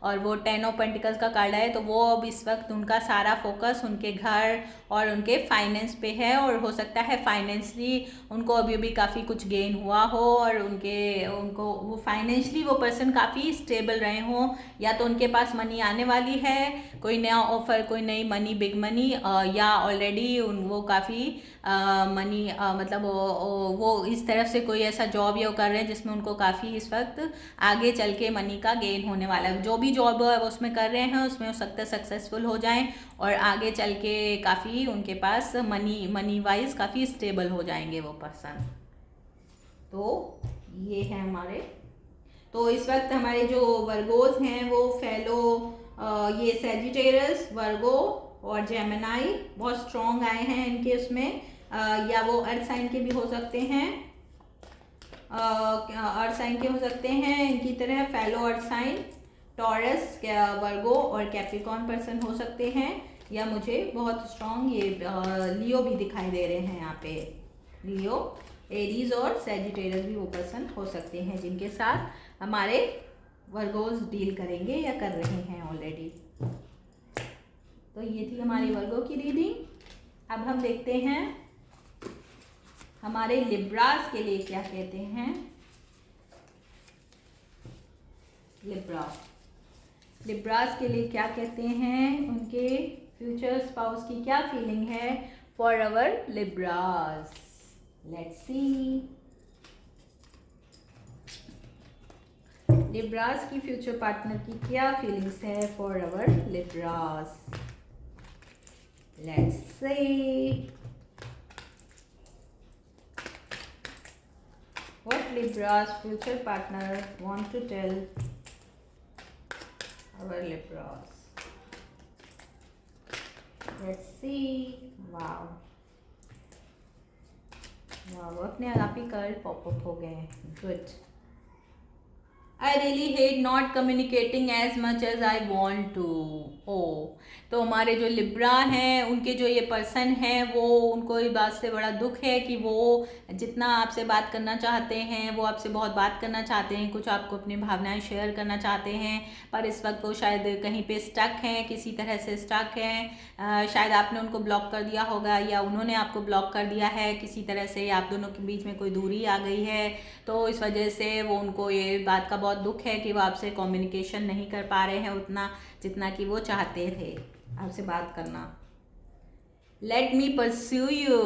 और वो 10 ऑफ पेंटिकल्स का कार्ड है, तो वो अब इस वक्त उनका सारा फोकस उनके घर और उनके फाइनेंस पे है, और हो सकता है फाइनेंशली उनको अभी अभी काफ़ी कुछ गेन हुआ हो और उनको वो फाइनेंशली वो पर्सन काफ़ी स्टेबल रहे हों, या तो उनके पास मनी आने वाली है, कोई नया ऑफर, कोई नई मनी, बिग मनी, या ऑलरेडी वो काफ़ी मनी, मतलब वो इस तरफ से कोई ऐसा जॉब या कर रहे हैं जिसमें उनको काफ़ी इस वक्त आगे चल के मनी का गेन होने वाला है। जो भी जॉब उसमें कर रहे हैं उसमें हो सकता है सक्सेसफुल हो जाएं और आगे चल के काफ़ी उनके पास मनी वाइज काफ़ी स्टेबल हो जाएंगे वो पर्सन। तो ये है हमारे, तो इस वक्त हमारे जो वर्गोज हैं वो फेलो, ये सेजिटेरियस, वर्गो और जेमिनाई बहुत स्ट्रॉन्ग आए हैं इनके उसमें, या वो अर्थ साइन के भी हो सकते हैं, अर्थ साइन के हो सकते हैं इनकी तरह, फेलो अर्थ साइन, टॉरस, वर्गो और कैप्रिकॉर्न पर्सन हो सकते हैं, या मुझे बहुत स्ट्रॉन्ग ये लियो भी दिखाई दे रहे हैं यहाँ पे, लियो, एरीज और सेजिटेरियस भी वो पर्सन हो सकते हैं जिनके साथ हमारे वर्गोज डील करेंगे या कर रहे हैं ऑलरेडी। तो ये थी हमारी वर्गो की रीडिंग। अब हम देखते हैं हमारे लिब्रास के लिए क्या कहते हैं। लिब्रास के लिए क्या कहते हैं, उनके फ्यूचर स्पाउस की क्या फीलिंग है for our Libras. Let's see Libras की फ्यूचर पार्टनर की क्या फीलिंग्स है for our Libras. Let's see what Libra's future partner want to tell our Libras. Let's see. Wow wow, अपने आप ही कर्ल पॉप अप हो गए। Good. I really hate not communicating as much as I want to. ओ, तो हमारे जो Libra हैं उनके जो ये पर्सन हैं वो, उनको इस बात से बड़ा दुख है कि वो जितना आपसे बात करना चाहते हैं, वो आपसे बहुत बात करना चाहते हैं, कुछ आपको अपनी भावनाएं शेयर करना चाहते हैं, पर इस वक्त वो शायद कहीं पे स्टक हैं, किसी तरह से स्टक हैं। शायद आपने उनको ब्लॉक कर दिया होगा या उन्होंने आपको ब्लॉक कर दिया है किसी तरह से, आप दोनों के बीच में कोई दूरी आ गई है। तो इस वजह से वो, उनको ये बात का बहुत दुख है कि वो आपसे कम्युनिकेशन नहीं कर पा रहे हैं उतना जितना कि वो चाहते थे आपसे बात करना। Let me pursue you.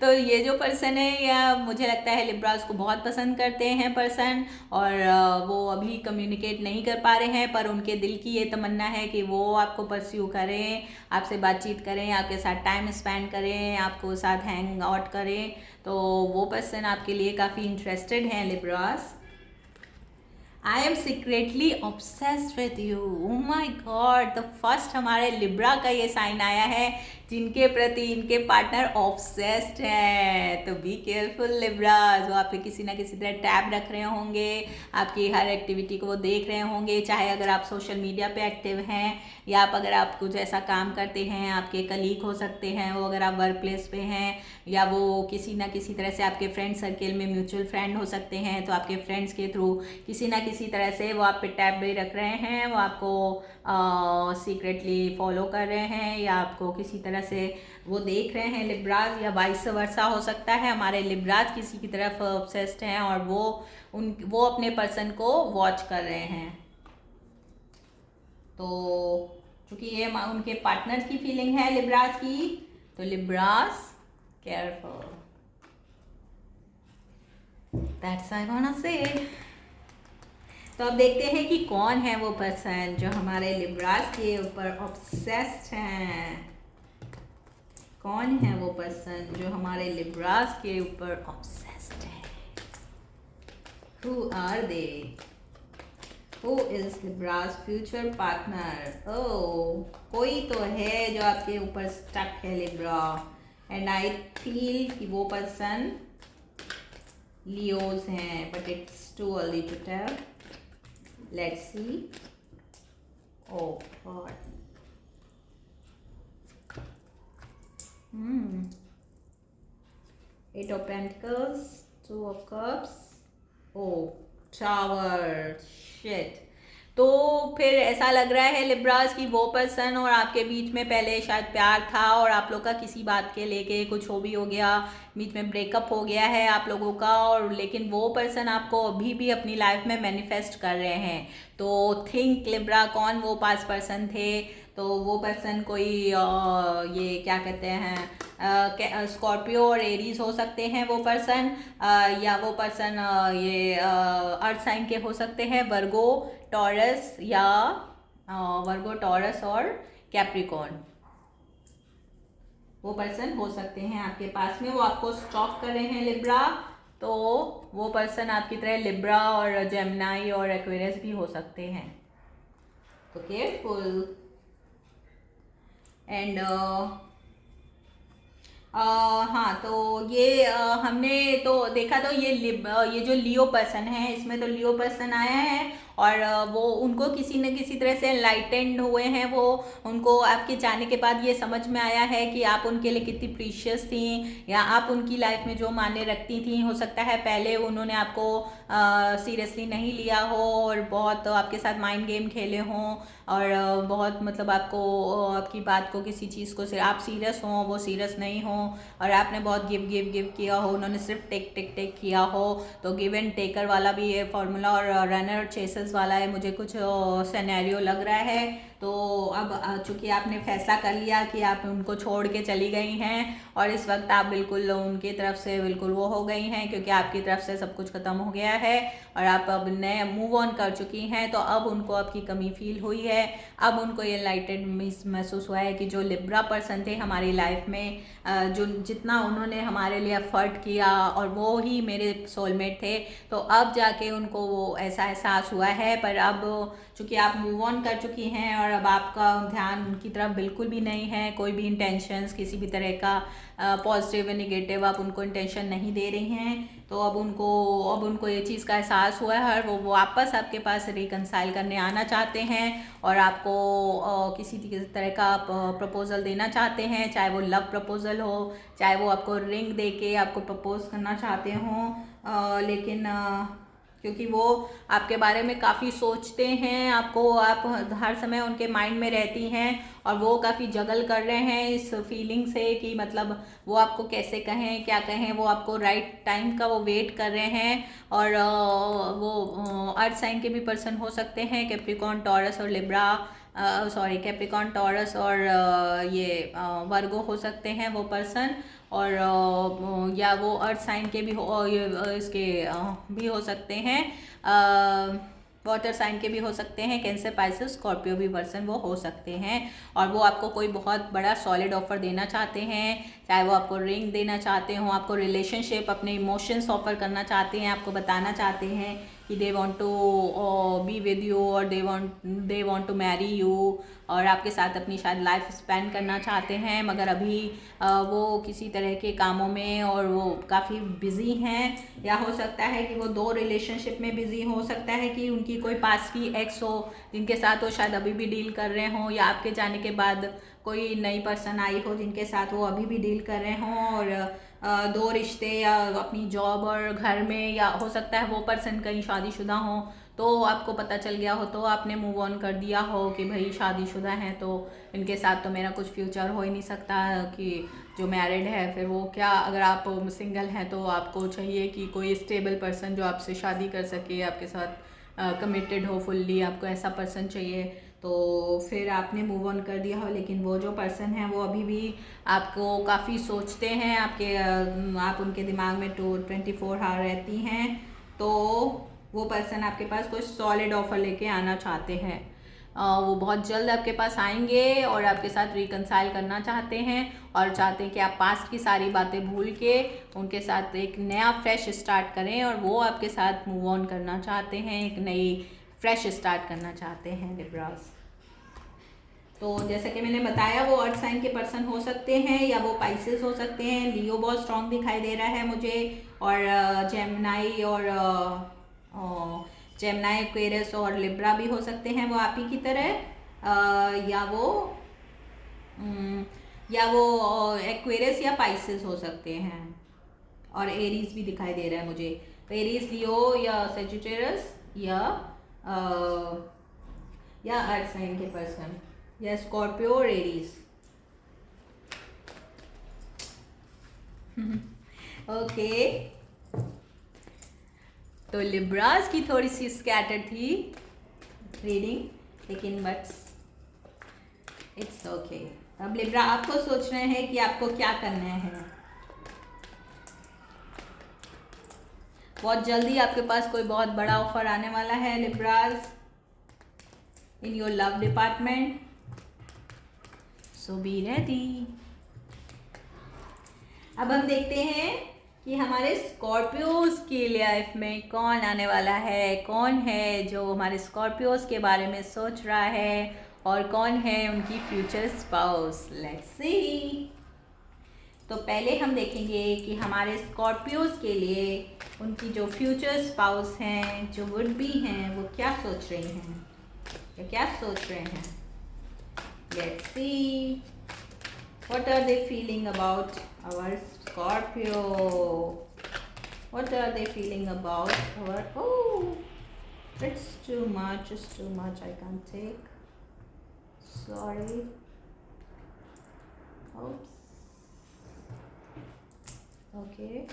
तो ये जो पर्सन है, या मुझे लगता है लिब्रास को बहुत पसंद करते हैं पर्सन, और वो अभी कम्युनिकेट नहीं कर पा रहे हैं, पर उनके दिल की ये तमन्ना है कि वो आपको परस्यू करें, आपसे बातचीत करें, आपके साथ टाइम स्पेंड करें, आपको साथ हैंग आउट करें। तो वो पर्सन आपके लिए काफ़ी इंटरेस्टेड हैं Libras. I am secretly obsessed with you. Oh my god, the first हमारे लिब्रा का ये साइन आया है जिनके प्रति इनके पार्टनर ऑब्सेस्ड हैं। तो बी केयरफुल लिब्रास, वो आप पे किसी ना किसी तरह टैब रख रहे होंगे, आपकी हर एक्टिविटी को वो देख रहे होंगे, चाहे अगर आप सोशल मीडिया पे एक्टिव हैं या अगर आप कुछ ऐसा काम करते हैं, आपके कलीग हो सकते हैं वो, अगर आप वर्क प्लेस पे हैं, या वो किसी ना किसी तरह से आपके फ्रेंड सर्किल में म्यूचुअल फ्रेंड हो सकते हैं, तो आपके फ्रेंड्स के थ्रू किसी ना किसी तरह से वो आप पे टैब भी रख रहे हैं, वो आपको सीक्रेटली फॉलो कर रहे हैं, या आपको किसी तरह से वो देख रहे हैं लिब्रास, या वाइस वर्सा हो सकता है हमारे लिब्रास किसी की तरफ ऑब्सेस्ड हैं और वो अपने पर्सन को वॉच कर रहे हैं। तो चूंकि ये उनके पार्टनर की फीलिंग है लिब्रास की, तो Libras careful, that's I want to say. तो अब देखते हैं कि कौन है वो पर्सन जो हमारे लिब्रास के ऊपर ऑब्सेस्ड हैं। कौन है वो पर्सन जो हमारे लिब्रास के ऊपर ऑब्सेस्ड है? Who are they? Who is Libra's future partner? Oh, कोई तो है जो आपके ऊपर स्टक है लिब्रा, एंड आई फील कि वो पर्सन लियोज हैं, but it's too early to tell. Let's see. Oh God. Eight of Pentacles, Two of Cups. Oh, Tower. Shit. तो फिर ऐसा लग रहा है लिब्रास की वो पर्सन और आपके बीच में पहले शायद प्यार था, और आप लोग का किसी बात के लेके कुछ हो भी हो गया, बीच में ब्रेकअप हो गया है आप लोगों का, और लेकिन वो पर्सन आपको अभी भी अपनी लाइफ में मैनिफेस्ट कर रहे हैं। तो थिंक लिब्रा, कौन वो पास पर्सन थे? तो वो पर्सन कोई ये क्या कहते हैं, स्कॉर्पियो और एरीज हो सकते हैं वो पर्सन, या वो पर्सन ये अर्थ साइन के हो सकते हैं, वर्गो, टॉरस, या वर्गो, टॉरस और कैप्रिकॉर्न। वो पर्सन हो सकते हैं आपके पास में, वो आपको स्टॉक कर रहे हैं लिब्रा। तो वो पर्सन आपकी तरह लिब्रा और जेमिनाई और एक्वेरियस भी हो सकते हैं, तो केयरफुल। एंड हाँ, तो ये हमने तो देखा, तो ये जो लियो पर्सन है, इसमें तो लियो पर्सन आया है, और वो उनको किसी न किसी तरह से एनलाइटेंड हुए हैं, वो उनको आपके जाने के बाद ये समझ में आया है कि आप उनके लिए कितनी प्रीशियस थी, या आप उनकी लाइफ में जो मायने रखती थी। हो सकता है पहले उन्होंने आपको सीरियसली नहीं लिया हो और बहुत आपके साथ माइंड गेम खेले हों, और बहुत मतलब आपको आपकी बात को, किसी चीज़ को आप सीरियस हों, वो सीरियस नहीं हों, और आपने बहुत गिव किया हो, उन्होंने सिर्फ टेक किया हो। तो गिव एंड टेकर वाला भी ये फॉर्मूला और रनर चेसर्स वाला है, मुझे कुछ सिनेरियो लग रहा है। तो अब चूंकि आपने फैसला कर लिया कि आप उनको छोड़ के चली गई हैं, और इस वक्त आप बिल्कुल उनकी तरफ से बिल्कुल वो हो गई हैं, क्योंकि आपकी तरफ से सब कुछ ख़त्म हो गया है और आप अब नए मूव ऑन कर चुकी हैं। तो अब उनको आपकी कमी फील हुई है, अब उनको ये लाइटेड महसूस हुआ है कि जो लिब्रा पर्सन थे हमारी लाइफ में, जो जितना उन्होंने हमारे लिए एफर्ट किया और वो ही मेरे सोलमेट थे, तो अब जाके उनको वो ऐसा एहसास हुआ है। पर अब चूँकि आप मूव ऑन कर चुकी हैं और अब आपका ध्यान उनकी तरफ बिल्कुल भी नहीं है, कोई भी इंटेंशंस किसी भी तरह का पॉजिटिव या निगेटिव आप उनको इंटेंशन नहीं दे रही हैं, तो अब उनको ये चीज़ का एहसास हुआ है और वो वापस आपके पास रिकंसाइल करने आना चाहते हैं और आपको किसी तरह का प्रपोज़ल देना चाहते हैं, चाहे वो लव प्रपोज़ल हो, चाहे वो आपको रिंग दे के आपको प्रपोज़ करना चाहते हों, लेकिन क्योंकि वो आपके बारे में काफ़ी सोचते हैं, आप हर समय उनके माइंड में रहती हैं और वो काफ़ी जगल कर रहे हैं इस फीलिंग से कि मतलब वो आपको कैसे कहें, क्या कहें, वो आपको राइट टाइम का वो वेट कर रहे हैं। और वो अर्थ साइन के भी पर्सन हो सकते हैं, कैप्रिकॉर्न, टॉरस और लिब्रा, कैप्रिकॉर्न, टॉरस और ये वर्गो हो सकते हैं वो पर्सन, और या वो अर्थ साइन के भी इसके भी हो सकते हैं, वाटर साइन के भी हो सकते हैं, कैंसर, पाइसेस, स्कॉर्पियो भी पर्सन वो हो सकते हैं। और वो आपको कोई बहुत बड़ा सॉलिड ऑफर देना चाहते हैं, चाहे वो आपको रिंग देना चाहते हो, आपको रिलेशनशिप, अपने इमोशंस ऑफर करना चाहते हैं, आपको बताना चाहते हैं कि they want to be with you और they want to marry you, और आपके साथ अपनी शायद लाइफ स्पेंड करना चाहते हैं, मगर अभी वो किसी तरह के कामों में और वो काफ़ी बिजी हैं, या हो सकता है कि वो 2 रिलेशनशिप में बिजी, हो सकता है कि उनकी कोई पास की एक्स हो जिनके साथ वो शायद अभी भी डील कर रहे हों, या आपके जाने के बाद कोई नई पर्सन आई हो जिनके साथ वो अभी भी डील कर रहे हों, और 2 रिश्ते या अपनी जॉब और घर में, या हो सकता है वो पर्सन कहीं शादीशुदा हो तो आपको पता चल गया हो, तो आपने मूव ऑन कर दिया हो कि भाई शादीशुदा हैं तो इनके साथ तो मेरा कुछ फ्यूचर हो ही नहीं सकता, कि जो मैरिड है फिर वो क्या, अगर आप सिंगल हैं तो आपको चाहिए कि कोई स्टेबल पर्सन जो आपसे शादी कर सके, आपके साथ कमिटेड हो फुल्ली, आपको ऐसा पर्सन चाहिए, तो फिर आपने मूव ऑन कर दिया हो। लेकिन वो जो पर्सन है वो अभी भी आपको काफ़ी सोचते हैं, आप उनके दिमाग में 24 आवर रहती हैं, तो वो पर्सन आपके पास कोई सॉलिड ऑफर लेके आना चाहते हैं। वो बहुत जल्द आपके पास आएंगे और आपके साथ रिकंसाइल करना चाहते हैं, और चाहते हैं कि आप पास्ट की सारी बातें भूल के उनके साथ एक नया फ्रेश स्टार्ट करें, और वो आपके साथ मूव ऑन करना चाहते हैं, एक नई फ्रेश स्टार्ट करना चाहते हैं लिब्रास। तो जैसा कि मैंने बताया, वो अर्थ साइन के पर्सन हो सकते हैं, या वो पाइसेस हो सकते हैं, लियो बहुत स्ट्रॉन्ग दिखाई दे रहा है मुझे, और जेमिनाई और जेमिनाई, एक्वेरियस और लिब्रा भी हो सकते हैं वो आप ही की तरह, या वो एक्वेरियस या पाइसेस हो सकते हैं, और एरीज भी दिखाई दे रहा है मुझे, एरीज, लियो या सेजिटेरियस, या अर्थ साइन के पर्सन, या स्कॉर्पियो और एरीज। ओके, तो लिब्रास की थोड़ी सी स्कैटर्ड थी रीडिंग, लेकिन बट इट्स ओके। अब लिब्रा आपको सोच रहे हैं कि आपको क्या करना है। बहुत जल्दी आपके पास कोई बहुत बड़ा ऑफर आने वाला है Libras, in your love department, so be ready. अब हम देखते हैं कि हमारे स्कॉर्पियोज की लाइफ में कौन आने वाला है, कौन है जो हमारे स्कॉर्पियोज के बारे में सोच रहा है, और कौन है उनकी फ्यूचर स्पाउस। Let's see. तो पहले हम देखेंगे कि हमारे स्कॉर्पियोज के लिए उनकी जो फ्यूचर स्पाउस हैं, जो वुड बी हैं, वो क्या सोच रही हैं या क्या सोच रहे हैं। Let's C what are they feeling about our Scorpio, what are they feeling about our, oh, it's too much, it's too much, I can't take, sorry, oops, okay,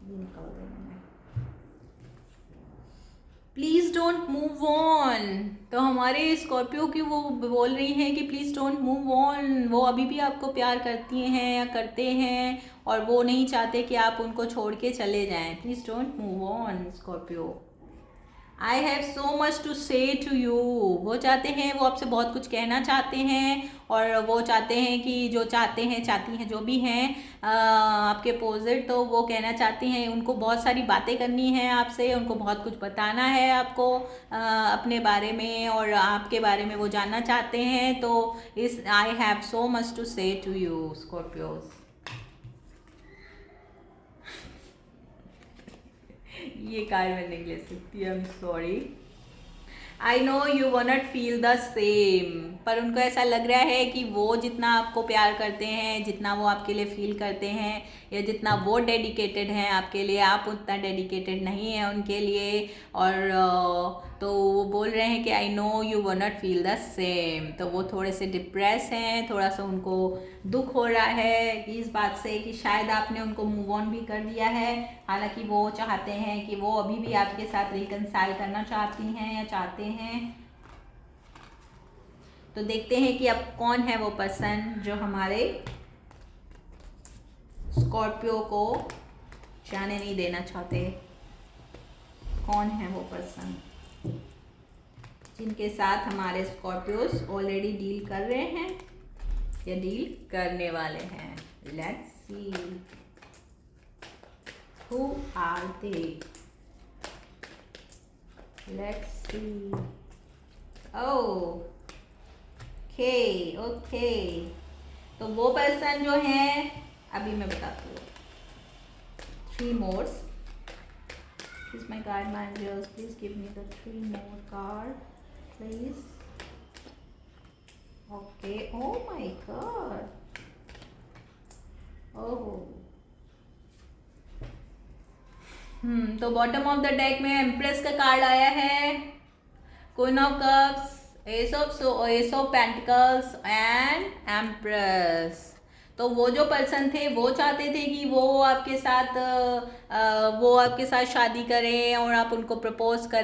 निकाल देना। Please don't move on. तो हमारे Scorpio की वो बोल रही हैं कि प्लीज़ डोंट मूव ऑन। वो अभी भी आपको प्यार करती हैं या करते हैं, और वो नहीं चाहते कि आप उनको छोड़ के चले जाएं। Please don't move on Scorpio. I have so much to say to you. वो चाहते हैं, वो आपसे बहुत कुछ कहना चाहते हैं, और वो चाहते हैं कि जो चाहते हैं, चाहती हैं, जो भी हैं आपके अपोजिट, तो वो कहना चाहती हैं, उनको बहुत सारी बातें करनी है आपसे, उनको बहुत कुछ बताना है आपको अपने बारे में, और आपके बारे में वो जानना चाहते हैं। तो इस I have so much to say to you Scorpios. ये कार्ड मैं नहीं ले सकती, I am sorry. I know you वो नॉट फील द सेम, पर उनको ऐसा लग रहा है कि वो जितना आपको प्यार करते हैं, जितना वो आपके लिए फील करते हैं, या जितना वो डेडिकेटेड हैं आपके लिए, आप उतना डेडिकेटेड नहीं हैं उनके लिए। और तो वो बोल रहे हैं कि आई नो यू वो नॉट फील द सेम। तो वो थोड़े से डिप्रेस हैं, थोड़ा सा उनको दुख हो रहा है कि इस बात से कि शायद आपने उनको मूव ऑन भी कर दिया है, हालांकि वो चाहते हैं कि वो अभी भी आपके साथ रिकंसाइल करना चाहती हैं या चाहते हैं। तो देखते हैं कि अब कौन है वो पर्सन जो हमारे स्कॉर्पियो को जाने नहीं देना चाहते। कौन है वो पर्सन जिनके साथ हमारे स्कॉर्पियोस ऑलरेडी डील कर रहे हैं या डील करने वाले हैं। Let's see who are they. Let's see. Okay okay, तो वो पर्सन जो है, अभी मैं बताती हूँ। 3 Morse. Please my guide my angels, please give me the 3 more card, please. Okay, oh my god. Oh. तो बॉटम ऑफ द डेक में एम्प्रेस का कार्ड आया है, queen of cups, S of pentacles and empress. तो वो जो person थे वो चाहते थे कि वो आपके साथ शादी करें और आप उनको प्रपोज करें।